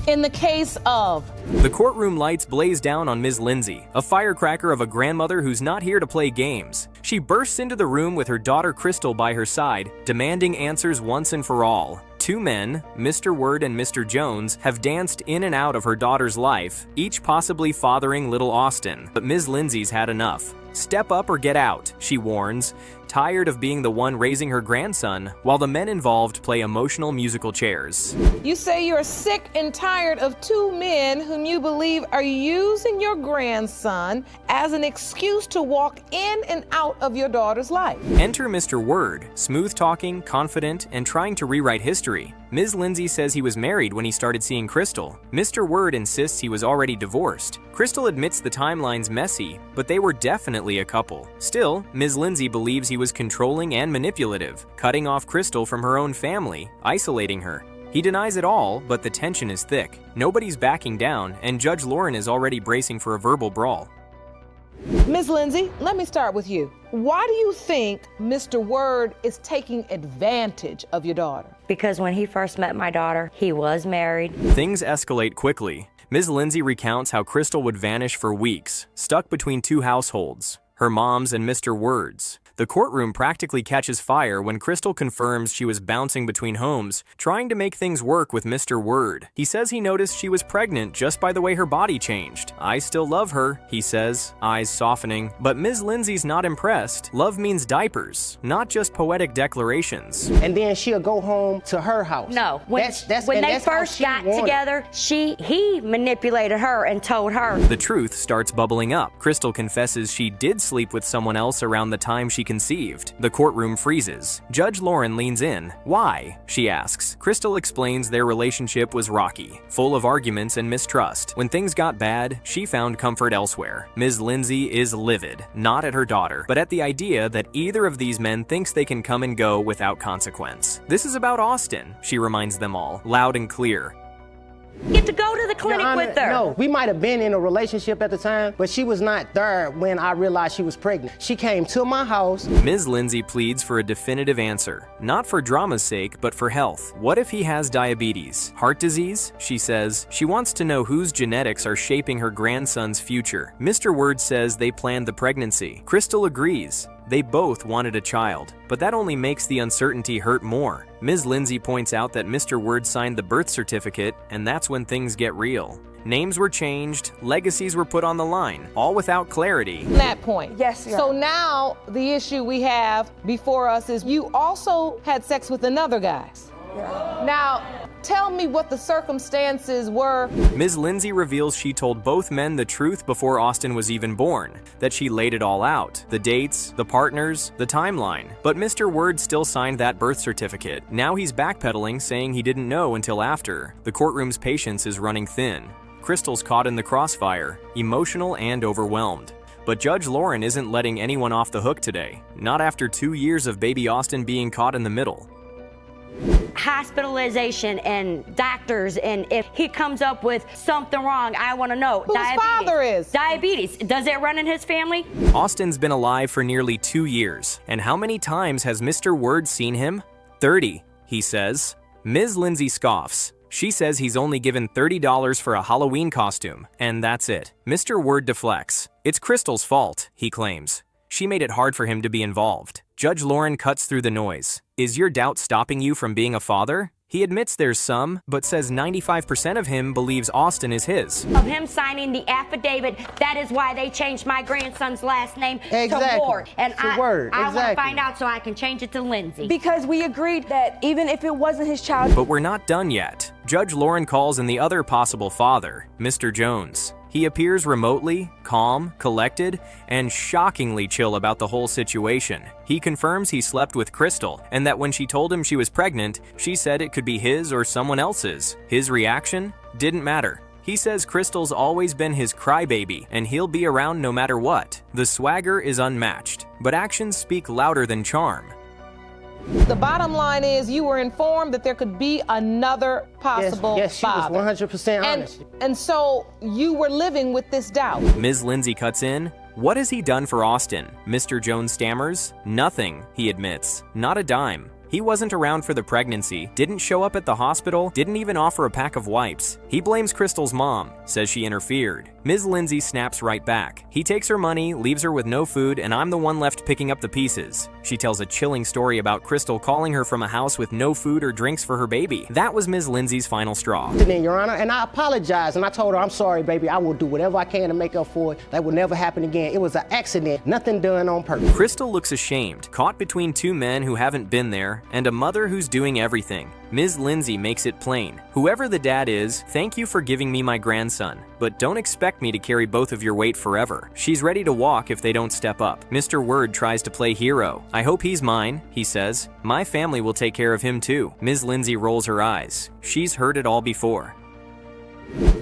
In the case of... The courtroom lights blaze down on Ms. Lindsay, a firecracker of a grandmother who's not here to play games. She bursts into the room with her daughter Crystal by her side, demanding answers once and for all. Two men, Mr. Word and Mr. Jones, have danced in and out of her daughter's life, each possibly fathering little Austin. But Ms. Lindsay's had enough. Step up or get out, she warns, tired of being the one raising her grandson, while the men involved play emotional musical chairs. You say you're sick and tired of two men whom you believe are using your grandson as an excuse to walk in and out of your daughter's life. Enter Mr. Word, smooth-talking, confident, and trying to rewrite history. Ms. Lindsay says he was married when he started seeing Crystal. Mr. Word insists he was already divorced. Crystal admits the timeline's messy, but they were definitely a couple. Still, Ms. Lindsay believes he was controlling and manipulative, cutting off Crystal from her own family, isolating her. He denies it all, but the tension is thick. Nobody's backing down, and Judge Lauren is already bracing for a verbal brawl. Ms. Lindsay, let me start with you. Why do you think Mr. Word is taking advantage of your daughter? Because when he first met my daughter, he was married. Things escalate quickly. Ms. Lindsay recounts how Crystal would vanish for weeks, stuck between two households, her mom's and Mr. Word's. The courtroom practically catches fire when Crystal confirms she was bouncing between homes, trying to make things work with Mr. Word. He says he noticed she was pregnant just by the way her body changed. I still love her, he says, eyes softening. But Ms. Lindsay's not impressed. Love means diapers, not just poetic declarations. And then she'll go home to her house. No, when they first got together, he manipulated her and told her. The truth starts bubbling up. Crystal confesses she did sleep with someone else around the time she conceived. The courtroom freezes. Judge Lauren leans in. Why? She asks. Crystal explains their relationship was rocky, full of arguments and mistrust. When things got bad, she found comfort elsewhere. Ms. Lindsay is livid, not at her daughter, but at the idea that either of these men thinks they can come and go without consequence. This is about Austin, she reminds them all, loud and clear. Get to go to the clinic Your Honor, with her. No, we might have been in a relationship at the time, but she was not there when I realized she was pregnant. She came to my house. Ms. Lindsay pleads for a definitive answer, not for drama's sake, but for health. What if he has diabetes? Heart disease? She says. She wants to know whose genetics are shaping her grandson's future. Mr. Word says they planned the pregnancy. Crystal agrees. They both wanted a child, but that only makes the uncertainty hurt more. Ms. Lindsay points out that Mr. Word signed the birth certificate, and that's when things get real. Names were changed, legacies were put on the line, all without clarity. That point. Yes, Your So Honor. now the issue we have before us is you also had sex with another guy. Now, tell me what the circumstances were. Ms. Lindsay reveals she told both men the truth before Austin was even born, that she laid it all out, the dates, the partners, the timeline. But Mr. Word still signed that birth certificate. Now he's backpedaling, saying he didn't know until after. The courtroom's patience is running thin. Crystal's caught in the crossfire, emotional and overwhelmed. But Judge Lauren isn't letting anyone off the hook today, not after 2 years of baby Austin being caught in the middle. Hospitalization and doctors, and if he comes up with something wrong, I want to know. Whose father is? Diabetes. Does it run in his family? Austin's been alive for nearly 2 years, and how many times has Mr. Word seen him? 30, he says. Ms. Lindsay scoffs. She says he's only given $30 for a Halloween costume, and that's it. Mr. Word deflects. It's Crystal's fault, he claims. She made it hard for him to be involved. Judge Lauren cuts through the noise. Is your doubt stopping you from being a father? He admits there's some, but says 95% of him believes Austin is his. Of him signing the affidavit, that is why they changed my grandson's last name to Ward. And I want to find out so I can change it to Lindsay. Because we agreed that even if it wasn't his child. But we're not done yet. Judge Lauren calls in the other possible father, Mr. Jones. He appears remotely, calm, collected, and shockingly chill about the whole situation. He confirms he slept with Crystal, and that when she told him she was pregnant, she said it could be his or someone else's. His reaction? Didn't matter. He says Crystal's always been his crybaby, and he'll be around no matter what. The swagger is unmatched, but actions speak louder than charm. The bottom line is you were informed that there could be another possible yes, she father. was 100% honest. And so you were living with this doubt. Ms. Lindsay cuts in. What has he done for Austin? Mr. Jones stammers. Nothing, he admits. Not a dime. He wasn't around for the pregnancy, didn't show up at the hospital, didn't even offer a pack of wipes. He blames Crystal's mom, says she interfered. Ms. Lindsay snaps right back. He takes her money, leaves her with no food, and I'm the one left picking up the pieces. She tells a chilling story about Crystal calling her from a house with no food or drinks for her baby. That was Ms. Lindsay's final straw. Your Honor, and I apologized, and I told her, I'm sorry, baby, I will do whatever I can to make up for it. That will never happen again. It was an accident, nothing done on purpose. Crystal looks ashamed, caught between two men who haven't been there, and a mother who's doing everything. Ms. Lindsay makes it plain. Whoever the dad is, thank you for giving me my grandson, but don't expect me to carry both of your weight forever. She's ready to walk if they don't step up. Mr. Word tries to play hero. I hope he's mine, he says. My family will take care of him too. Ms. Lindsay rolls her eyes. She's heard it all before.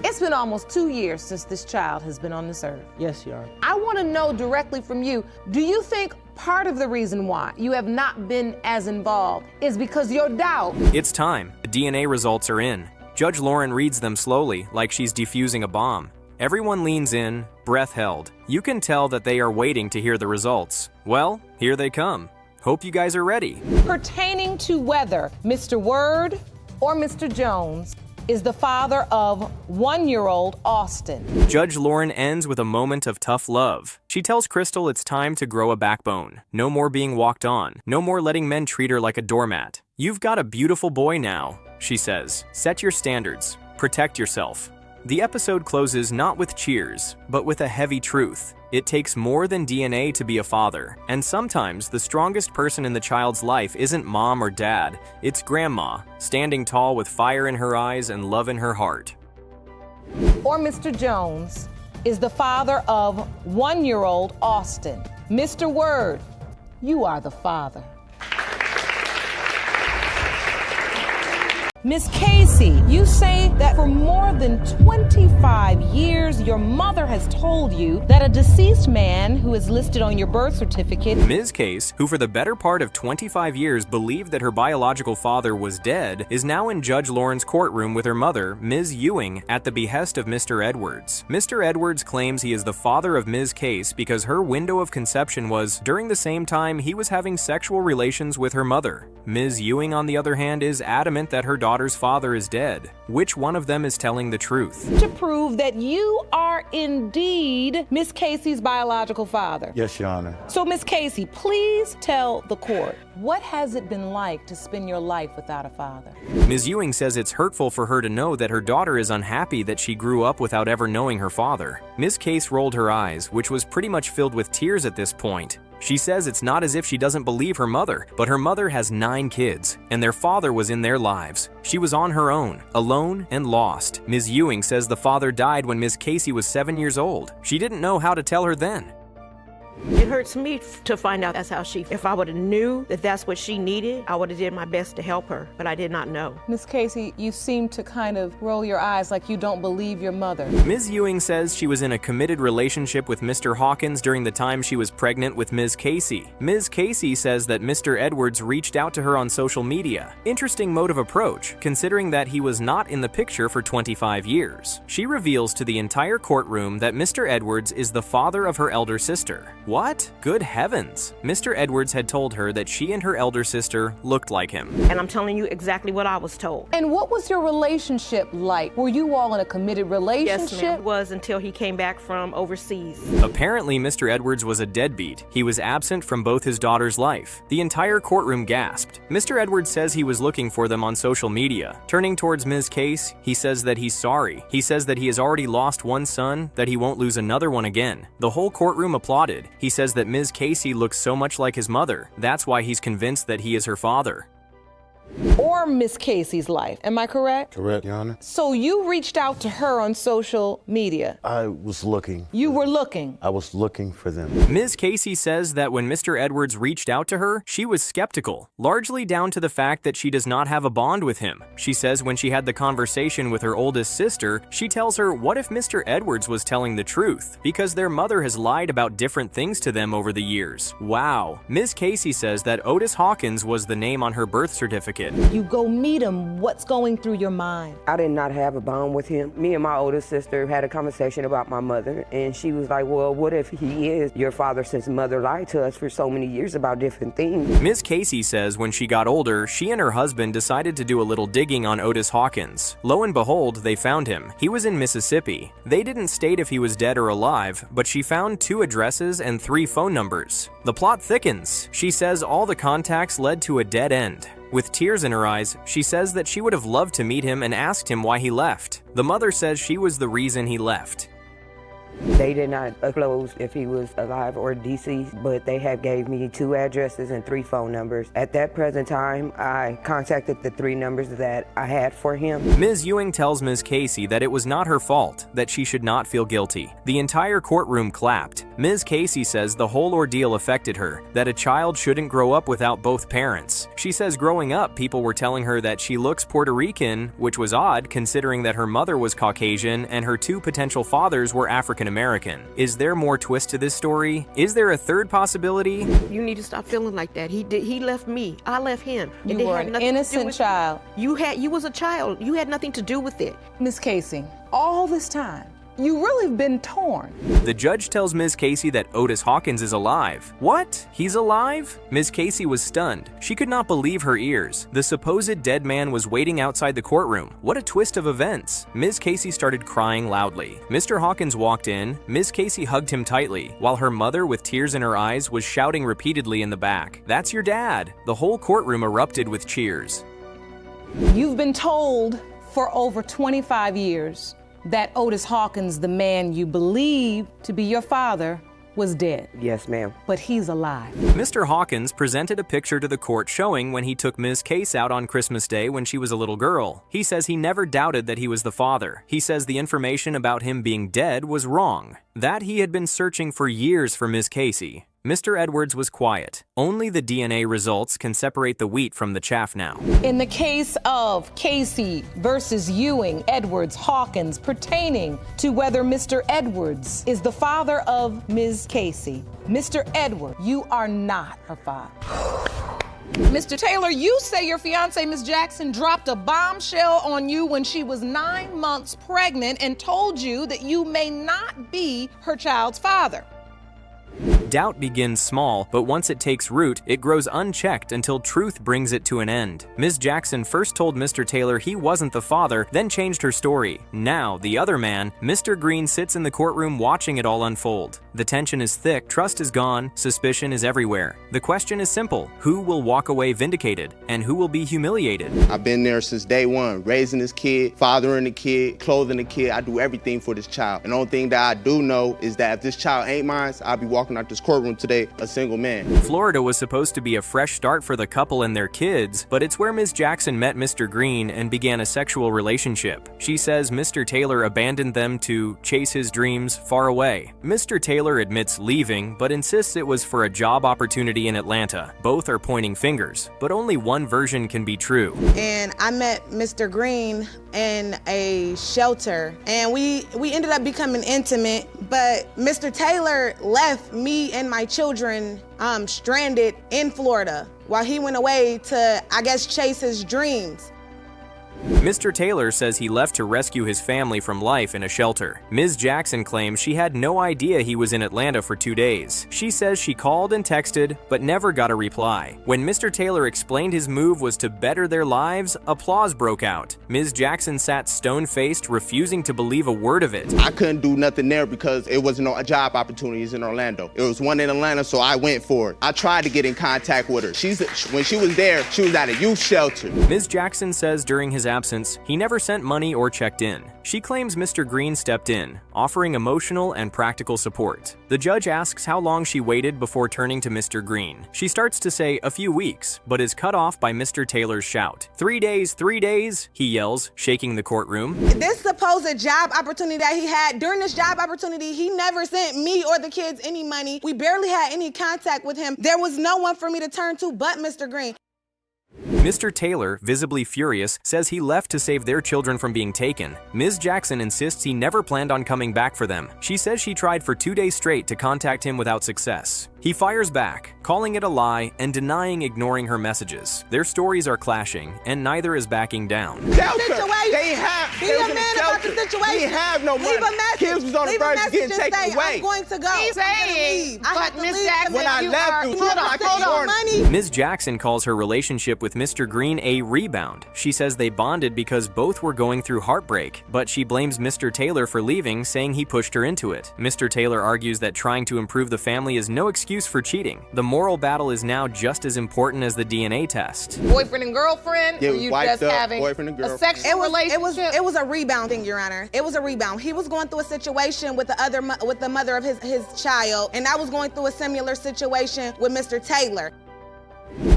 It's been almost 2 years since this child has been on this earth. Yes, Your Honor. I want to know directly from you, do you think part of the reason why you have not been as involved is because your doubt? It's time. The DNA results are in. Judge Lauren reads them slowly, like she's defusing a bomb. Everyone leans in, breath held. You can tell that they are waiting to hear the results. Well, here they come. Hope you guys are ready. Pertaining to whether Mr. Word or Mr. Jones is the father of 1-year-old Austin. Judge Lauren ends with a moment of tough love. She tells Crystal it's time to grow a backbone. No more being walked on. No more letting men treat her like a doormat. You've got a beautiful boy now, she says. Set your standards. Protect yourself. The episode closes not with cheers, but with a heavy truth. It takes more than DNA to be a father, and sometimes the strongest person in the child's life isn't mom or dad, it's grandma, standing tall with fire in her eyes and love in her heart. Or Mr. Jones is the father of 1-year-old Austin. Mr. Word, you are the father. Miss Casey, you say that for more than 25 years, your mother has told you that a deceased man who is listed on your birth certificate... Ms. Case, who for the better part of 25 years believed that her biological father was dead, is now in Judge Lauren's courtroom with her mother, Ms. Ewing, at the behest of Mr. Edwards. Mr. Edwards claims he is the father of Ms. Case because her window of conception was during the same time he was having sexual relations with her mother. Ms. Ewing, on the other hand, is adamant that her daughter's father is dead. Which one of them is telling the truth? To prove that you are indeed Miss Casey's biological father. Yes, Your Honor. So, Miss Casey, please tell the court, what has it been like to spend your life without a father? Ms. Ewing says it's hurtful for her to know that her daughter is unhappy that she grew up without ever knowing her father. Ms. Case rolled her eyes, which was pretty much filled with tears at this point. She says it's not as if she doesn't believe her mother, but her mother has 9 kids, and their father was in their lives. She was on her own, alone and lost. Ms. Ewing says the father died when Ms. Casey was 7 years old. She didn't know how to tell her then. It hurts me to find out that's how if I would have knew that that's what she needed, I would have did my best to help her, but I did not know. Miss Casey, you seem to kind of roll your eyes like you don't believe your mother. Ms. Ewing says she was in a committed relationship with Mr. Hawkins during the time she was pregnant with Ms. Casey. Ms. Casey says that Mr. Edwards reached out to her on social media. Interesting mode of approach, considering that he was not in the picture for 25 years. She reveals to the entire courtroom that Mr. Edwards is the father of her elder sister. What? Good heavens. Mr. Edwards had told her that she and her elder sister looked like him. And I'm telling you exactly what I was told. And what was your relationship like? Were you all in a committed relationship? Yes, ma'am. It was until he came back from overseas. Apparently, Mr. Edwards was a deadbeat. He was absent from both his daughter's life. The entire courtroom gasped. Mr. Edwards says he was looking for them on social media. Turning towards Ms. Case, he says that he's sorry. He says that he has already lost one son, that he won't lose another one again. The whole courtroom applauded. He says that Ms. Casey looks so much like his mother. That's why he's convinced that he is her father. Or Miss Casey's life, am I correct? Correct, Your Honor. So you reached out to her on social media? I was looking. You were looking? I was looking for them. Ms. Casey says that when Mr. Edwards reached out to her, she was skeptical, largely down to the fact that she does not have a bond with him. She says when she had the conversation with her oldest sister, she tells her what if Mr. Edwards was telling the truth, because their mother has lied about different things to them over the years. Wow. Ms. Casey says that Otis Hawkins was the name on her birth certificate. You go meet him, what's going through your mind? I did not have a bond with him. Me and my oldest sister had a conversation about my mother, and she was like, well, what if he is your father, since mother lied to us for so many years about different things? Ms. Casey says when she got older, she and her husband decided to do a little digging on Otis Hawkins. Lo and behold, they found him. He was in Mississippi. They didn't state if he was dead or alive, but she found 2 addresses and 3 phone numbers. The plot thickens. She says all the contacts led to a dead end. With tears in her eyes, she says that she would have loved to meet him and asked him why he left. The mother says she was the reason he left. They did not disclose if he was alive or deceased, but they have gave me 2 addresses and 3 phone numbers. At that present time, I contacted the 3 numbers that I had for him. Ms. Ewing tells Ms. Casey that it was not her fault, that she should not feel guilty. The entire courtroom clapped. Ms. Casey says the whole ordeal affected her, that a child shouldn't grow up without both parents. She says growing up, people were telling her that she looks Puerto Rican, which was odd considering that her mother was Caucasian and her 2 potential fathers were African American. Is there more twist to this story? Is there a third possibility? You need to stop feeling like that. He left me. I left him. You were an innocent child. You was a child. You had nothing to do with it. Miss Casey, all this time, You really have been torn. The judge tells Ms. Casey that Otis Hawkins is alive. What? He's alive? Ms. Casey was stunned. She could not believe her ears. The supposed dead man was waiting outside the courtroom. What a twist of events. Ms. Casey started crying loudly. Mr. Hawkins walked in. Ms. Casey hugged him tightly, while her mother, with tears in her eyes, was shouting repeatedly in the back, "That's your dad!" The whole courtroom erupted with cheers. You've been told for over 25 years that Otis Hawkins, the man you believe to be your father, was dead. Yes, ma'am. But he's alive. Mr. Hawkins presented a picture to the court showing when he took Ms. Case out on Christmas Day when she was a little girl. He says he never doubted that he was the father. He says the information about him being dead was wrong, that he had been searching for years for Ms. Casey. Mr. Edwards was quiet. Only the DNA results can separate the wheat from the chaff now. In the case of Casey versus Ewing, Edwards, Hawkins, pertaining to whether Mr. Edwards is the father of Ms. Casey, Mr. Edwards, you are not her father. Mr. Taylor, you say your fiance, Ms. Jackson, dropped a bombshell on you when she was 9 months pregnant and told you that you may not be her child's father. Doubt begins small, but once it takes root, it grows unchecked until truth brings it to an end. Ms. Jackson first told Mr. Taylor he wasn't the father, then changed her story. Now, the other man, Mr. Green, sits in the courtroom watching it all unfold. The tension is thick, trust is gone, suspicion is everywhere. The question is simple: who will walk away vindicated, and who will be humiliated? I've been there since day one, raising this kid, fathering the kid, clothing the kid. I do everything for this child. And the only thing that I do know is that if this child ain't mine, I'll be walking out this courtroom today a single man. Florida was supposed to be a fresh start for the couple and their kids, but it's where Ms. Jackson met Mr. Green and began a sexual relationship. She says Mr. Taylor abandoned them to chase his dreams far away. Mr. Taylor admits leaving, but insists it was for a job opportunity in Atlanta. Both are pointing fingers, but only one version can be true. And I met Mr. Green in a shelter, and we ended up becoming intimate, but Mr. Taylor left me and my children stranded in Florida while he went away to, I guess, chase his dreams. Mr. Taylor says he left to rescue his family from life in a shelter. Ms. Jackson claims she had no idea he was in Atlanta for 2 days. She says she called and texted, but never got a reply. When Mr. Taylor explained his move was to better their lives, applause broke out. Ms. Jackson sat stone-faced, refusing to believe a word of it. I couldn't do nothing there because it wasn't no job opportunities in Orlando. It was one in Atlanta, so I went for it. I tried to get in contact with her. When she was there, she was at a youth shelter. Ms. Jackson says during his absence, he never sent money or checked in. She claims Mr. Green stepped in, offering emotional and practical support. The judge asks how long she waited before turning to Mr. Green. She starts to say a few weeks, but is cut off by Mr. Taylor's shout. 3 days, 3 days, he yells, shaking the courtroom. This supposed job opportunity that he had, during this job opportunity, he never sent me or the kids any money. We barely had any contact with him. There was no one for me to turn to but Mr. Green. Mr. Taylor, visibly furious, says he left to save their children from being taken. Ms. Jackson insists he never planned on coming back for them. She says she tried for 2 days straight to contact him without success. He fires back, calling it a lie and denying ignoring her messages. Their stories are clashing, and neither is backing down. They have. Be a man about the situation. We have no money. Leave a message. Kids was on the verge of getting taken away. I'm going to go. He's saying, but Ms. Jackson, when I left, hold on. Ms. Jackson calls her relationship with Mr. Green a rebound. She says they bonded because both were going through heartbreak, but she blames Mr. Taylor for leaving, saying he pushed her into it. Mr. Taylor argues that trying to improve the family is no excuse for cheating. The moral battle is now just as important as the DNA test. Boyfriend and girlfriend? Yeah, or you just having boyfriend and a sexual relationship? It was a rebound thing, Your Honor. It was a rebound. He was going through a situation with the mother of his child, and I was going through a similar situation with Mr. Taylor.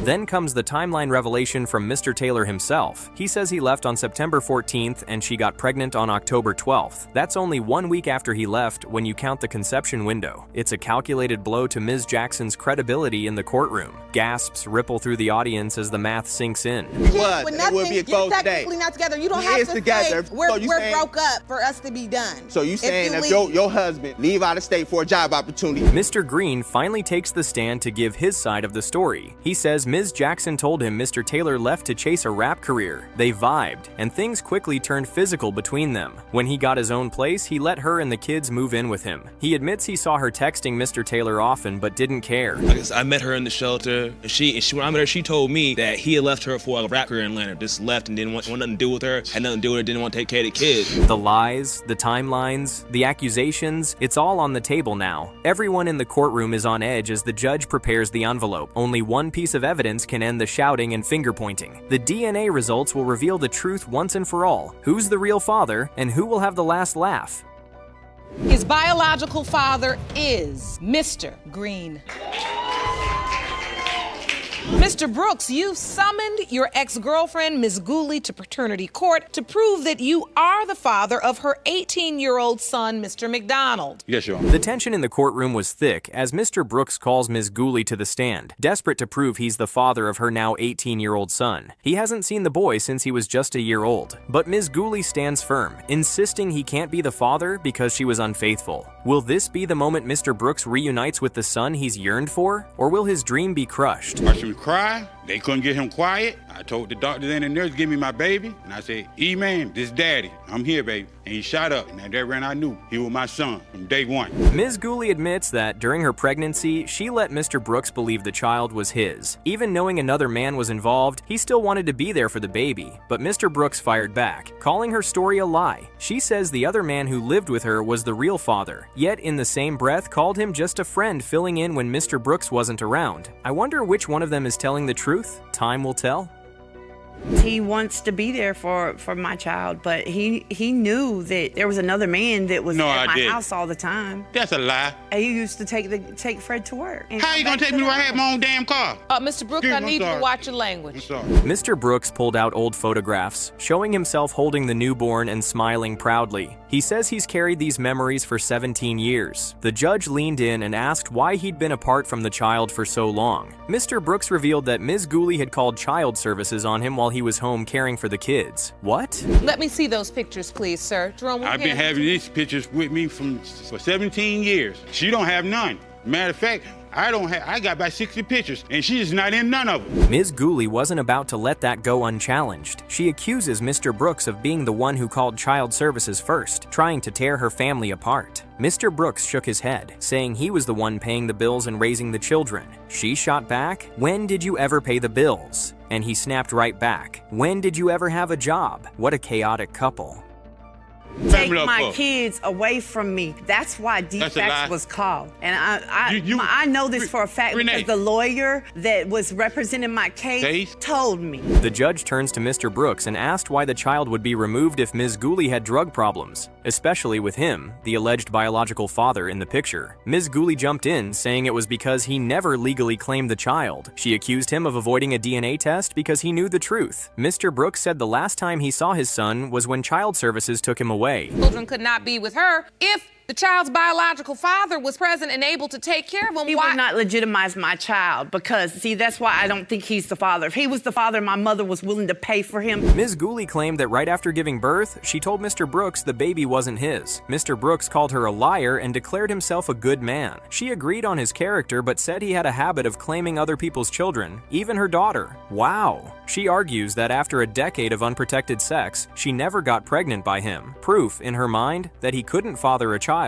Then comes the timeline revelation from Mr. Taylor himself. He says he left on September 14th and she got pregnant on October 12th. That's only 1 week after he left when you count the conception window. It's a calculated blow to Ms. Jackson's credibility in the courtroom. Gasps ripple through the audience as the math sinks in. It would be exposed today. Technically not together. You don't have to together. say we're broke up for us to be done. So you saying if your husband leave out of state for a job opportunity? Mr. Green finally takes the stand to give his side of the story. He says says Ms. Jackson told him Mr. Taylor left to chase a rap career. They vibed, and things quickly turned physical between them. When he got his own place, he let her and the kids move in with him. He admits he saw her texting Mr. Taylor often, but didn't care. I met her in the shelter, and when I met her, she told me that he had left her for a rap career in Atlanta. Just left and didn't want nothing to do with her, had nothing to do with her, didn't want to take care of the kids. The lies, the timelines, the accusations, it's all on the table now. Everyone in the courtroom is on edge as the judge prepares the envelope. Only one piece of evidence can end the shouting and finger-pointing. The DNA results will reveal the truth once and for all. Who's the real father, and who will have the last laugh? His biological father is Mr. Green. Mr. Brooks, you've summoned your ex-girlfriend, Ms. Gooley, to paternity court to prove that you are the father of her 18-year-old son, Mr. McDonald. Yes, Your Honor. The tension in the courtroom was thick as Mr. Brooks calls Ms. Gooley to the stand, desperate to prove he's the father of her now 18-year-old son. He hasn't seen the boy since he was just a year old, but Ms. Gooley stands firm, insisting he can't be the father because she was unfaithful. Will this be the moment Mr. Brooks reunites with the son he's yearned for, or will his dream be crushed? Watch him cry. They couldn't get him quiet. I told the doctors and the nurse, give me my baby. And I said, E-man, this daddy. I'm here, baby. And he shot up. And at that run, I knew he was my son from day one. Ms. Gooley admits that during her pregnancy, she let Mr. Brooks believe the child was his. Even knowing another man was involved, he still wanted to be there for the baby. But Mr. Brooks fired back, calling her story a lie. She says the other man who lived with her was the real father, yet in the same breath called him just a friend filling in when Mr. Brooks wasn't around. I wonder which one of them is telling the truth. Time will tell. He wants to be there for my child, but he knew that there was another man that was at my house all the time. That's a lie. He used to take Fred to work. How you gonna take me where I had my own damn car? Mr. Brooks, I need you to watch your language. Mr. Brooks pulled out old photographs, showing himself holding the newborn and smiling proudly. He says he's carried these memories for 17 years. The judge leaned in and asked why he'd been apart from the child for so long. Mr. Brooks revealed that Ms. Gooley had called child services on him while he was home caring for the kids. What? Let me see those pictures, please, sir. Jerome, I've been having these pictures with me for 17 years. She don't have none. Matter of fact, I got about 60 pictures, and she's not in none of them. Ms. Gooley wasn't about to let that go unchallenged. She accuses Mr. Brooks of being the one who called child services first, trying to tear her family apart. Mr. Brooks shook his head, saying he was the one paying the bills and raising the children. She shot back, "When did you ever pay the bills?" And he snapped right back, "When did you ever have a job?" What a chaotic couple. Take my kids away from me. That's why defects was called. And I know this for a fact because the lawyer that was representing my case told me. The judge turns to Mr. Brooks and asked why the child would be removed if Ms. Gooley had drug problems, especially with him, the alleged biological father in the picture. Ms. Gooley jumped in, saying it was because he never legally claimed the child. She accused him of avoiding a DNA test because he knew the truth. Mr. Brooks said the last time he saw his son was when child services took him away. Children could not be with her if the child's biological father was present and able to take care of him. He would not legitimize my child because, see, that's why I don't think he's the father. If he was the father, my mother was willing to pay for him. Ms. Gooley claimed that right after giving birth, she told Mr. Brooks the baby wasn't his. Mr. Brooks called her a liar and declared himself a good man. She agreed on his character but said he had a habit of claiming other people's children, even her daughter. Wow. She argues that after a decade of unprotected sex, she never got pregnant by him. Proof, in her mind, that he couldn't father a child.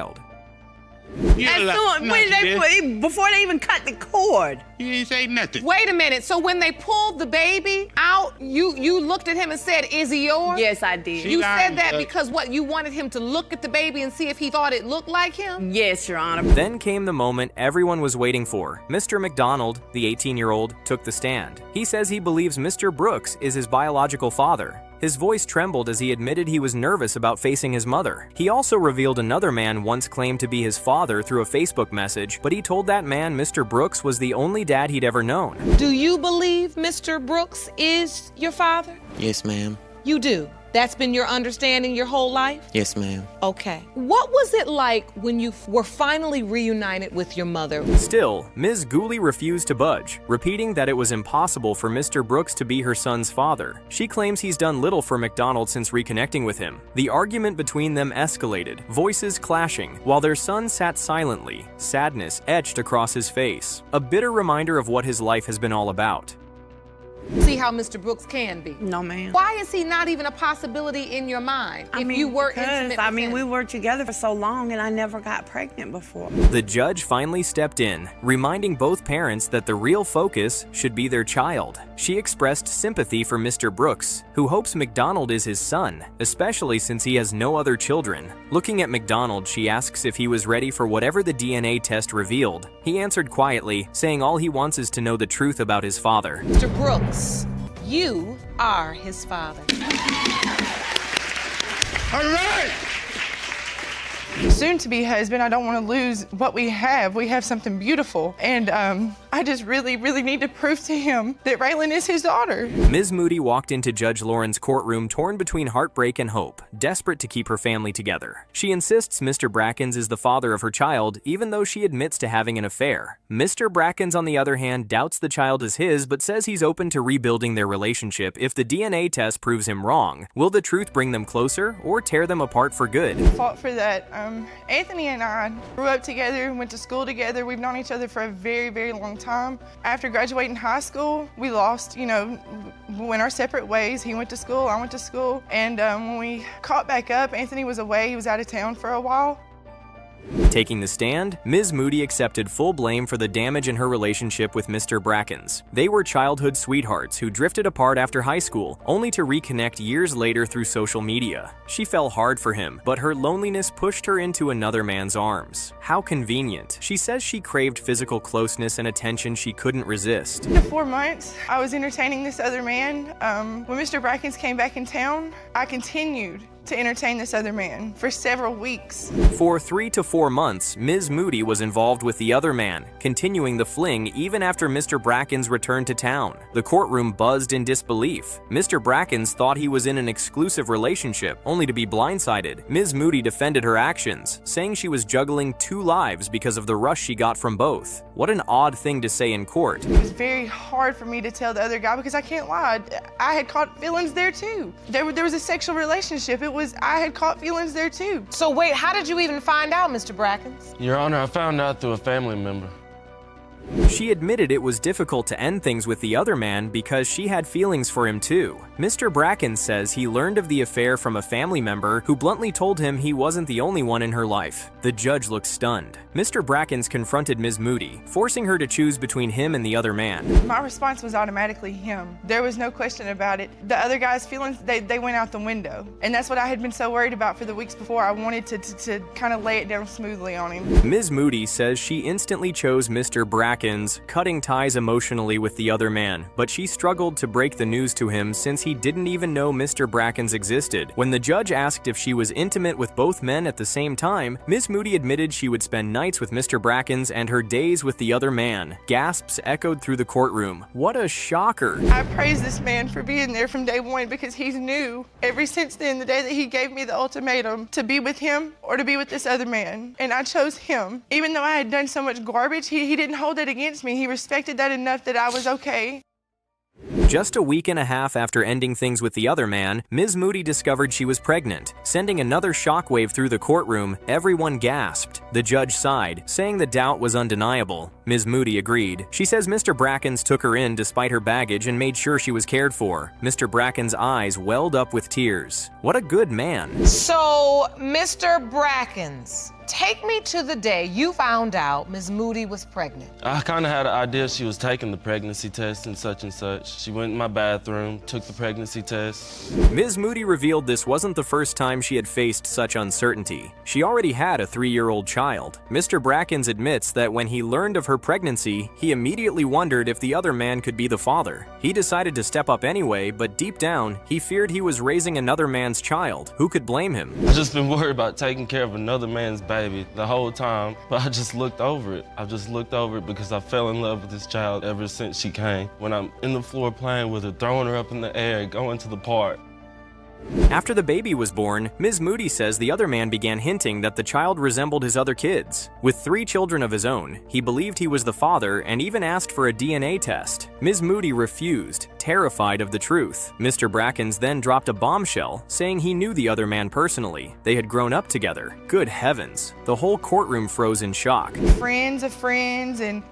Before they even cut the cord. You didn't say nothing. Wait a minute. So when they pulled the baby out, you looked at him and said, "Is he yours?" Yes, I did. You said that because what? You wanted him to look at the baby and see if he thought it looked like him? Yes, Your Honor. Then came the moment everyone was waiting for. Mr. McDonald, the 18-year-old, took the stand. He says he believes Mr. Brooks is his biological father. His voice trembled as he admitted he was nervous about facing his mother. He also revealed another man once claimed to be his father through a Facebook message, but he told that man Mr. Brooks was the only dad he'd ever known. Do you believe Mr. Brooks is your father? Yes, ma'am. You do? That's been your understanding your whole life? Yes, ma'am. Okay. What was it like when you were finally reunited with your mother? Still, Ms. Gooley refused to budge, repeating that it was impossible for Mr. Brooks to be her son's father. She claims he's done little for McDonald since reconnecting with him. The argument between them escalated, voices clashing, while their son sat silently, sadness etched across his face, a bitter reminder of what his life has been all about. See how Mr. Brooks can be. No, ma'am. Why is he not even a possibility in your mind? You were intimate with him? We were together for so long and I never got pregnant before. The judge finally stepped in, reminding both parents that the real focus should be their child. She expressed sympathy for Mr. Brooks, who hopes McDonald is his son, especially since he has no other children. Looking at McDonald, she asks if he was ready for whatever the DNA test revealed. He answered quietly, saying all he wants is to know the truth about his father. Mr. Brooks, you are his father. All right! Soon to be husband, I don't want to lose what we have. We have something beautiful. And I just really need to prove to him that Raylan is his daughter. Ms. Moody walked into Judge Lauren's courtroom torn between heartbreak and hope, desperate to keep her family together. She insists Mr. Brackens is the father of her child, even though she admits to having an affair. Mr. Brackens, on the other hand, doubts the child is his, but says he's open to rebuilding their relationship if the DNA test proves him wrong. Will the truth bring them closer or tear them apart for good? Fought for that. Anthony and I grew up together, went to school together. We've known each other for a very long time. After graduating high school, we lost, went our separate ways. He went to school, I went to school. And when we caught back up, Anthony was away. He was out of town for a while. Taking the stand, Ms. Moody accepted full blame for the damage in her relationship with Mr. Brackens. They were childhood sweethearts who drifted apart after high school, only to reconnect years later through social media. She fell hard for him, but her loneliness pushed her into another man's arms. How convenient. She says she craved physical closeness and attention she couldn't resist. For 4 months, I was entertaining this other man. When Mr. Brackens came back in town, I continued to entertain this other man for several weeks. For 3 to 4 months, Ms. Moody was involved with the other man, continuing the fling even after Mr. Brackens returned to town. The courtroom buzzed in disbelief. Mr. Brackens thought he was in an exclusive relationship, only to be blindsided. Ms. Moody defended her actions, saying she was juggling 2 lives because of the rush she got from both. What an odd thing to say in court. It was very hard for me to tell the other guy because I can't lie. I had caught feelings there too. There was a sexual relationship. I had caught feelings there too. So wait, how did you even find out, Mr. Brackens? Your Honor, I found out through a family member. She admitted it was difficult to end things with the other man because she had feelings for him too. Mr. Brackens says he learned of the affair from a family member who bluntly told him he wasn't the only one in her life. The judge looked stunned. Mr. Brackens confronted Ms. Moody, forcing her to choose between him and the other man. My response was automatically him. There was no question about it. The other guy's feelings, they went out the window. And that's what I had been so worried about for the weeks before. I wanted to kind of lay it down smoothly on him. Ms. Moody says she instantly chose Mr. Brackens, cutting ties emotionally with the other man, but she struggled to break the news to him since he didn't even know Mr. Brackens existed. When the judge asked if she was intimate with both men at the same time, Ms. Moody admitted she would spend nights with Mr. Brackens and her days with the other man. Gasps echoed through the courtroom. What a shocker. I praise this man for being there from day one because he's knew ever since then, the day that he gave me the ultimatum, to be with him or to be with this other man. And I chose him. Even though I had done so much garbage, he didn't hold it against me. He respected that enough that I was okay. Just a week and a half after ending things with the other man, Ms. Moody discovered she was pregnant. Sending another shockwave through the courtroom, everyone gasped. The judge sighed, saying the doubt was undeniable. Ms. Moody agreed. She says Mr. Brackens took her in despite her baggage and made sure she was cared for. Mr. Brackens' eyes welled up with tears. What a good man. So, Mr. Brackens, take me to the day you found out Ms. Moody was pregnant. I kind of had an idea she was taking the pregnancy test and such. She went in my bathroom, took the pregnancy test. Ms. Moody revealed this wasn't the first time she had faced such uncertainty. She already had a 3-year-old child. Mr. Brackens admits that when he learned of her pregnancy, he immediately wondered if the other man could be the father. He decided to step up anyway, but deep down, he feared he was raising another man's child. Who could blame him? I just been worried about taking care of another man's baby the whole time, but I just looked over it. I just looked over it because I fell in love with this child ever since she came. When I'm in the floor playing with her, throwing her up in the air, going to the park. After the baby was born, Ms. Moody says the other man began hinting that the child resembled his other kids. With 3 children of his own, he believed he was the father and even asked for a DNA test. Ms. Moody refused, terrified of the truth. Mr. Brackens then dropped a bombshell, saying he knew the other man personally. They had grown up together. Good heavens. The whole courtroom froze in shock. Friends of friends and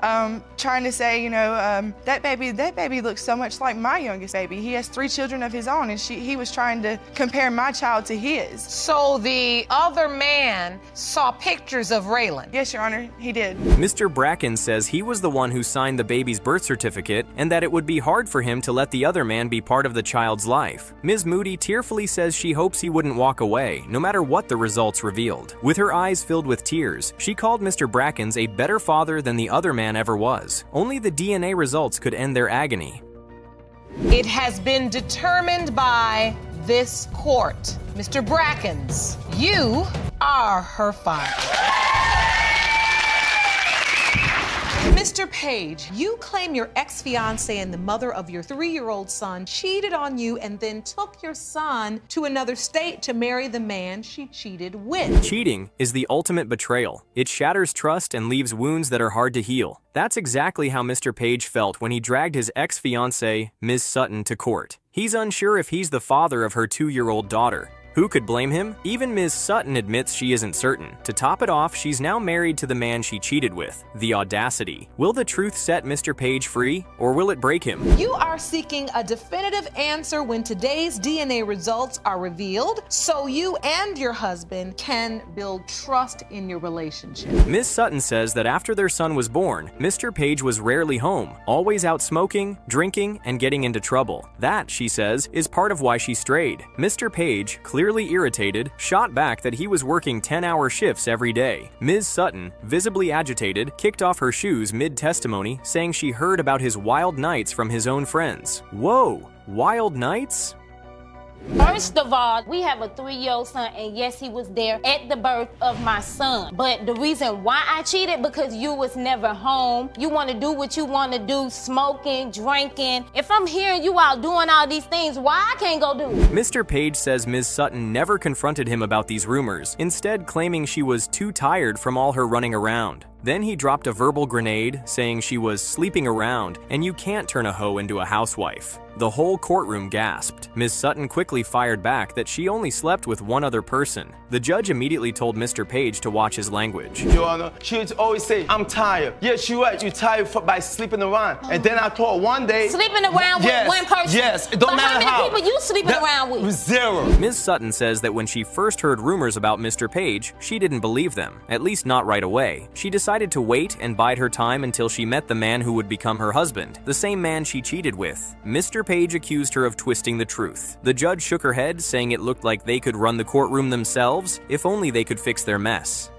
trying to say, that baby looks so much like my youngest baby. He has 3 children of his own, and he was trying to compare my child to his. So the other man saw pictures of Raylan? Yes, Your Honor, he did. Mr. Bracken says he was the one who signed the baby's birth certificate and that it would be hard for him to let the other man be part of the child's life. Ms. Moody tearfully says she hopes he wouldn't walk away, no matter what the results revealed. With her eyes filled with tears, she called Mr. Brackens a better father than the other man ever was. Only the DNA results could end their agony. It has been determined by this court. Mr. Brackens, you are her father. Mr. Page, you claim your ex-fiancé and the mother of your 3-year-old son cheated on you and then took your son to another state to marry the man she cheated with. Cheating is the ultimate betrayal. It shatters trust and leaves wounds that are hard to heal. That's exactly how Mr. Page felt when he dragged his ex-fiancée, Ms. Sutton, to court. He's unsure if he's the father of her 2-year-old daughter. Who could blame him? Even Ms. Sutton admits she isn't certain. To top it off, she's now married to the man she cheated with. The audacity. Will the truth set Mr. Page free, or will it break him? You are seeking a definitive answer when today's DNA results are revealed, so you and your husband can build trust in your relationship. Ms. Sutton says that after their son was born, Mr. Page was rarely home, always out smoking, drinking, and getting into trouble. That, she says, is part of why she strayed. Mr. Page, clearly irritated, shot back that he was working 10-hour shifts every day. Ms. Sutton, visibly agitated, kicked off her shoes mid-testimony, saying she heard about his wild nights from his own friends. Whoa, wild nights? First of all, we have a 3-year-old son, and yes, he was there at the birth of my son. But the reason why I cheated, because you was never home. You want to do what you want to do, smoking, drinking. If I'm hearing you out doing all these things, why I can't go do it? Mr. Page says Ms. Sutton never confronted him about these rumors, instead claiming she was too tired from all her running around. Then he dropped a verbal grenade, saying she was sleeping around, and you can't turn a hoe into a housewife. The whole courtroom gasped. Ms. Sutton quickly fired back that she only slept with one other person. The judge immediately told Mr. Page to watch his language. Your Honor, she would always say, I'm tired. Yes, you're right, you're tired by sleeping around. And then I told her one day... Sleeping around with one person? Yes, it don't matter how. How many people you sleeping around with? 0. Ms. Sutton says that when she first heard rumors about Mr. Page, she didn't believe them, at least not right away. She decided to wait and bide her time until she met the man who would become her husband, the same man she cheated with. Mr. Page accused her of twisting the truth. The judge shook her head, saying it looked like they could run the courtroom themselves, if only they could fix their mess.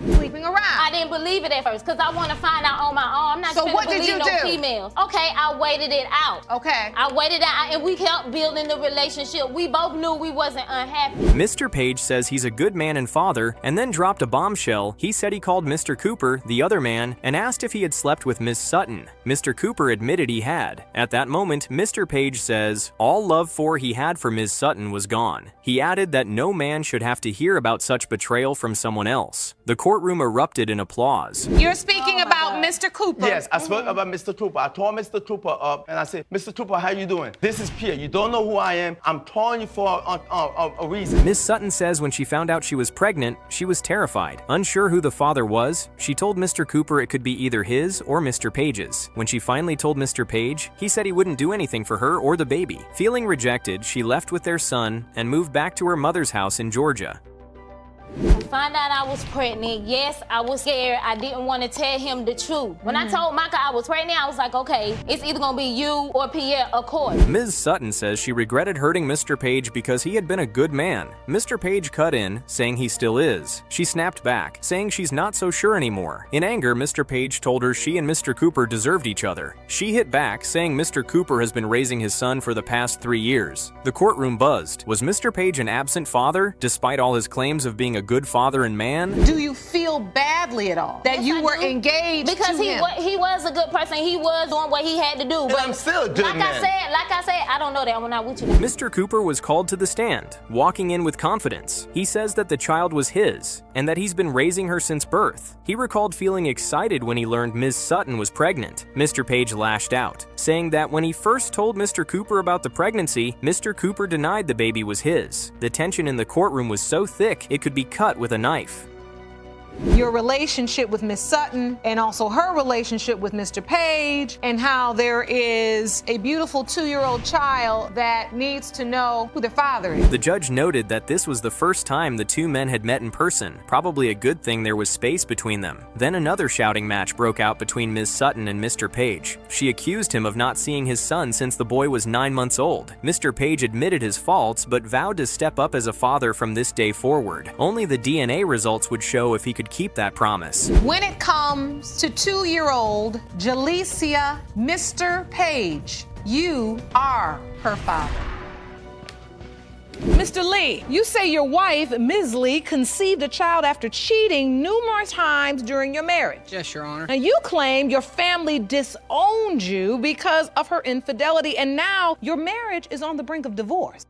Sleeping around. I didn't believe it at first because I want to find out on my own. I'm not going to believe no females. Okay, I waited it out. Okay. I waited it out and we kept building the relationship. We both knew we wasn't unhappy. Mr. Page says he's a good man and father, and then dropped a bombshell. He said he called Mr. Cooper, the other man, and asked if he had slept with Miss Sutton. Mr. Cooper admitted he had. At that moment, Mr. Page says all love he had for Ms. Sutton was gone. He added that no man should have to hear about such betrayal from someone else. The courtroom erupted in applause. You're speaking about Mr. Cooper. Yes, I spoke about Mr. Cooper. I told Mr. Cooper up and I said, Mr. Cooper, how you doing? This is Pierre. You don't know who I am. I'm calling you for a reason. Ms. Sutton says when she found out she was pregnant, she was terrified. Unsure who the father was, she told Mr. Cooper it could be either his or Mr. Page's. When she finally told Mr. Page, he said he wouldn't do anything for her or the baby. Feeling rejected, she left with their son and moved back to her mother's house in Georgia. Found out I was pregnant. Yes, I was scared. I didn't want to tell him the truth. When I told Micah I was pregnant, I was like, okay, it's either going to be you or Pierre, of course. Ms. Sutton says she regretted hurting Mr. Page because he had been a good man. Mr. Page cut in, saying he still is. She snapped back, saying she's not so sure anymore. In anger, Mr. Page told her she and Mr. Cooper deserved each other. She hit back, saying Mr. Cooper has been raising his son for the past 3 years. The courtroom buzzed. Was Mr. Page an absent father, despite all his claims of being a good father and man? Do you feel bad badly at all that you were engaged because to him. He was a good person. He was doing what he had to do. But I'm still a good man. Like I said, I don't know that. I'm not with you. Mr. Cooper was called to the stand, walking in with confidence. He says that the child was his and that he's been raising her since birth. He recalled feeling excited when he learned Ms. Sutton was pregnant. Mr. Page lashed out, saying that when he first told Mr. Cooper about the pregnancy, Mr. Cooper denied the baby was his. The tension in the courtroom was so thick it could be cut with a knife. Your relationship with Miss Sutton and also her relationship with Mr. Page, and how there is a beautiful 2-year-old child that needs to know who their father is. The judge noted that this was the first time the two men had met in person, probably a good thing there was space between them. Then another shouting match broke out between Ms. Sutton and Mr. Page. She accused him of not seeing his son since the boy was 9 months old. Mr. Page admitted his faults, but vowed to step up as a father from this day forward. Only the DNA results would show if he could keep that promise. When it comes to 2-year-old Jalecia Mr. Page, you are her father. Mr. Lee, you say your wife, Ms. Lee, conceived a child after cheating numerous times during your marriage. Yes, Your Honor. Now, you claim your family disowned you because of her infidelity, and now your marriage is on the brink of divorce.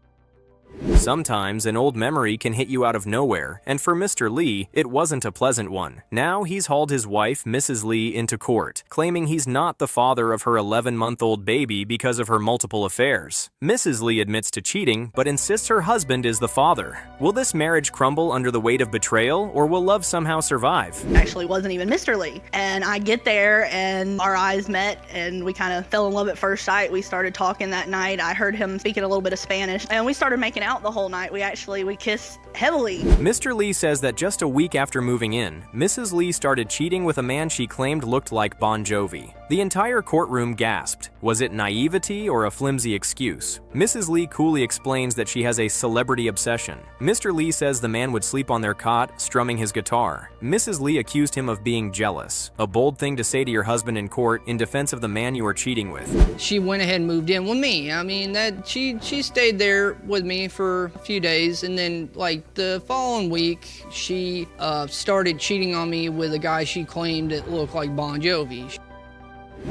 Sometimes an old memory can hit you out of nowhere, and for Mr. Lee, it wasn't a pleasant one. Now he's hauled his wife, Mrs. Lee, into court, claiming he's not the father of her 11-month-old baby because of her multiple affairs. Mrs. Lee admits to cheating, but insists her husband is the father. Will this marriage crumble under the weight of betrayal, or will love somehow survive? Actually wasn't even Mr. Lee. And I get there and our eyes met and we kind of fell in love at first sight. We started talking that night. I heard him speaking a little bit of Spanish and we started making out the whole night. We kissed heavily. Mr. Lee says that just a week after moving in, Mrs. Lee started cheating with a man she claimed looked like Bon Jovi. The entire courtroom gasped. Was it naivety or a flimsy excuse? Mrs. Lee coolly explains that she has a celebrity obsession. Mr. Lee says the man would sleep on their cot, strumming his guitar. Mrs. Lee accused him of being jealous, a bold thing to say to your husband in court in defense of the man you are cheating with. She went ahead and moved in with me. I mean, that she stayed there with me for a few days, and then like the following week, she started cheating on me with a guy she claimed that looked like Bon Jovi.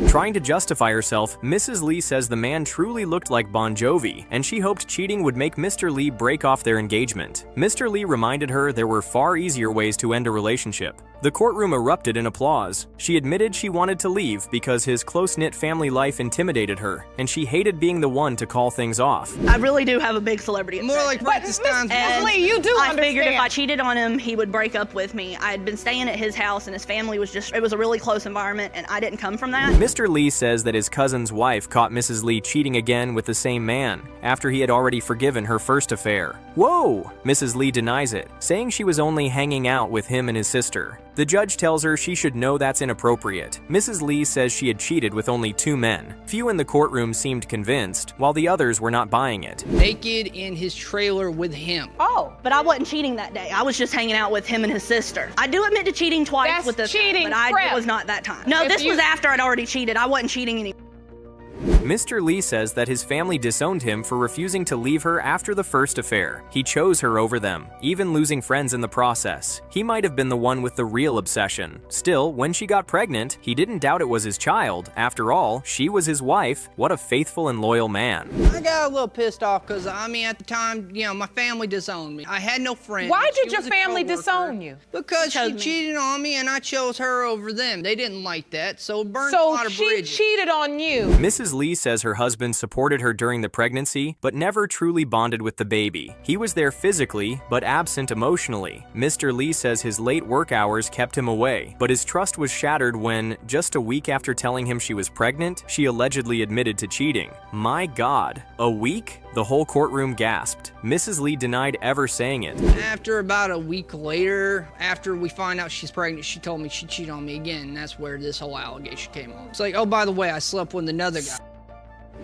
Trying to justify herself, Mrs. Lee says the man truly looked like Bon Jovi, and she hoped cheating would make Mr. Lee break off their engagement. Mr. Lee reminded her there were far easier ways to end a relationship. The courtroom erupted in applause. She admitted she wanted to leave because his close-knit family life intimidated her, and she hated being the one to call things off. I really do have a big celebrity obsession. More like Frankenstein's. And Lee, you do I understand. figured if I cheated on him, he would break up with me. I had been staying at his house and his family was it was a really close environment and I didn't come from that. Mr. Lee says that his cousin's wife caught Mrs. Lee cheating again with the same man after he had already forgiven her first affair. Whoa! Mrs. Lee denies it, saying she was only hanging out with him and his sister. The judge tells her she should know that's inappropriate. Mrs. Lee says she had cheated with only 2 men. Few in the courtroom seemed convinced, while the others were not buying it. Naked in his trailer with him. Oh, but I wasn't cheating that day. I was just hanging out with him and his sister. I do admit to cheating twice That's with this cheating, guy, but it was not that time. No, this was after I'd already cheated. I wasn't cheating anymore. Mr. Lee says that his family disowned him for refusing to leave her after the first affair. He chose her over them, even losing friends in the process. He might have been the one with the real obsession. Still, when she got pregnant, he didn't doubt it was his child. After all, she was his wife. What a faithful and loyal man. I got a little pissed off because, I mean, at the time, you know, my family disowned me. I had no friends. Why did She your was a family coworker. disown you? Because she cheated on me and I chose her over them. They didn't like that, so it burned a So lot of she bridges. cheated on you. Mrs. Lee says her husband supported her during the pregnancy, but never truly bonded with the baby. He was there physically, but absent emotionally. Mr. Lee says his late work hours kept him away, but his trust was shattered when, just a week after telling him she was pregnant, she allegedly admitted to cheating. My God, a week? The whole courtroom gasped. Mrs. Lee denied ever saying it. After about a week later, after we find out she's pregnant, she told me she cheated on me again, and that's where this whole allegation came on. It's like, oh, by the way, I slept with another guy.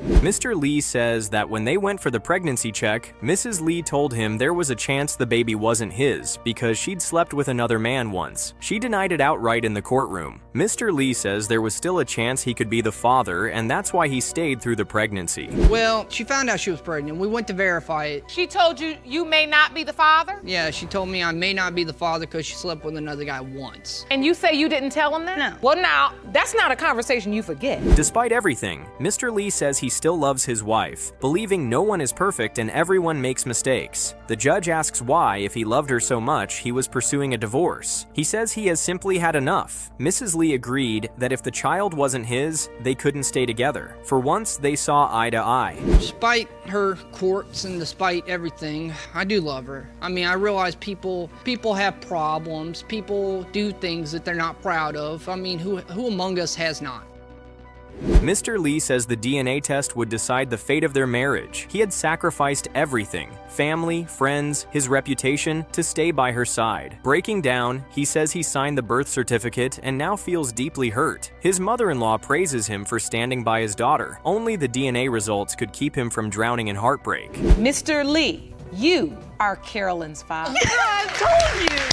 Mr. Lee says that when they went for the pregnancy check, Mrs. Lee told him there was a chance the baby wasn't his because she'd slept with another man once. She denied it outright in the courtroom. Mr. Lee says there was still a chance he could be the father, and that's why he stayed through the pregnancy. Well, she found out she was pregnant. We went to verify it. She told you you may not be the father? Yeah, she told me I may not be the father because she slept with another guy once. And you say you didn't tell him that? No. Well, now, that's not a conversation you forget. Despite everything, Mr. Lee says he still loves his wife, believing no one is perfect and everyone makes mistakes. The judge asks why, if he loved her so much, he was pursuing a divorce. He says he has simply had enough. Mrs. Lee agreed that if the child wasn't his, they couldn't stay together. For once, they saw eye to eye. Despite her quirks and despite everything, I do love her. I mean, I realize people have problems. People do things that they're not proud of. I mean, who among us has not? Mr. Lee says the DNA test would decide the fate of their marriage. He had sacrificed everything, family, friends, his reputation, to stay by her side. Breaking down, he says he signed the birth certificate and now feels deeply hurt. His mother-in-law praises him for standing by his daughter. Only the DNA results could keep him from drowning in heartbreak. Mr. Lee, you are Carolyn's father. I told you.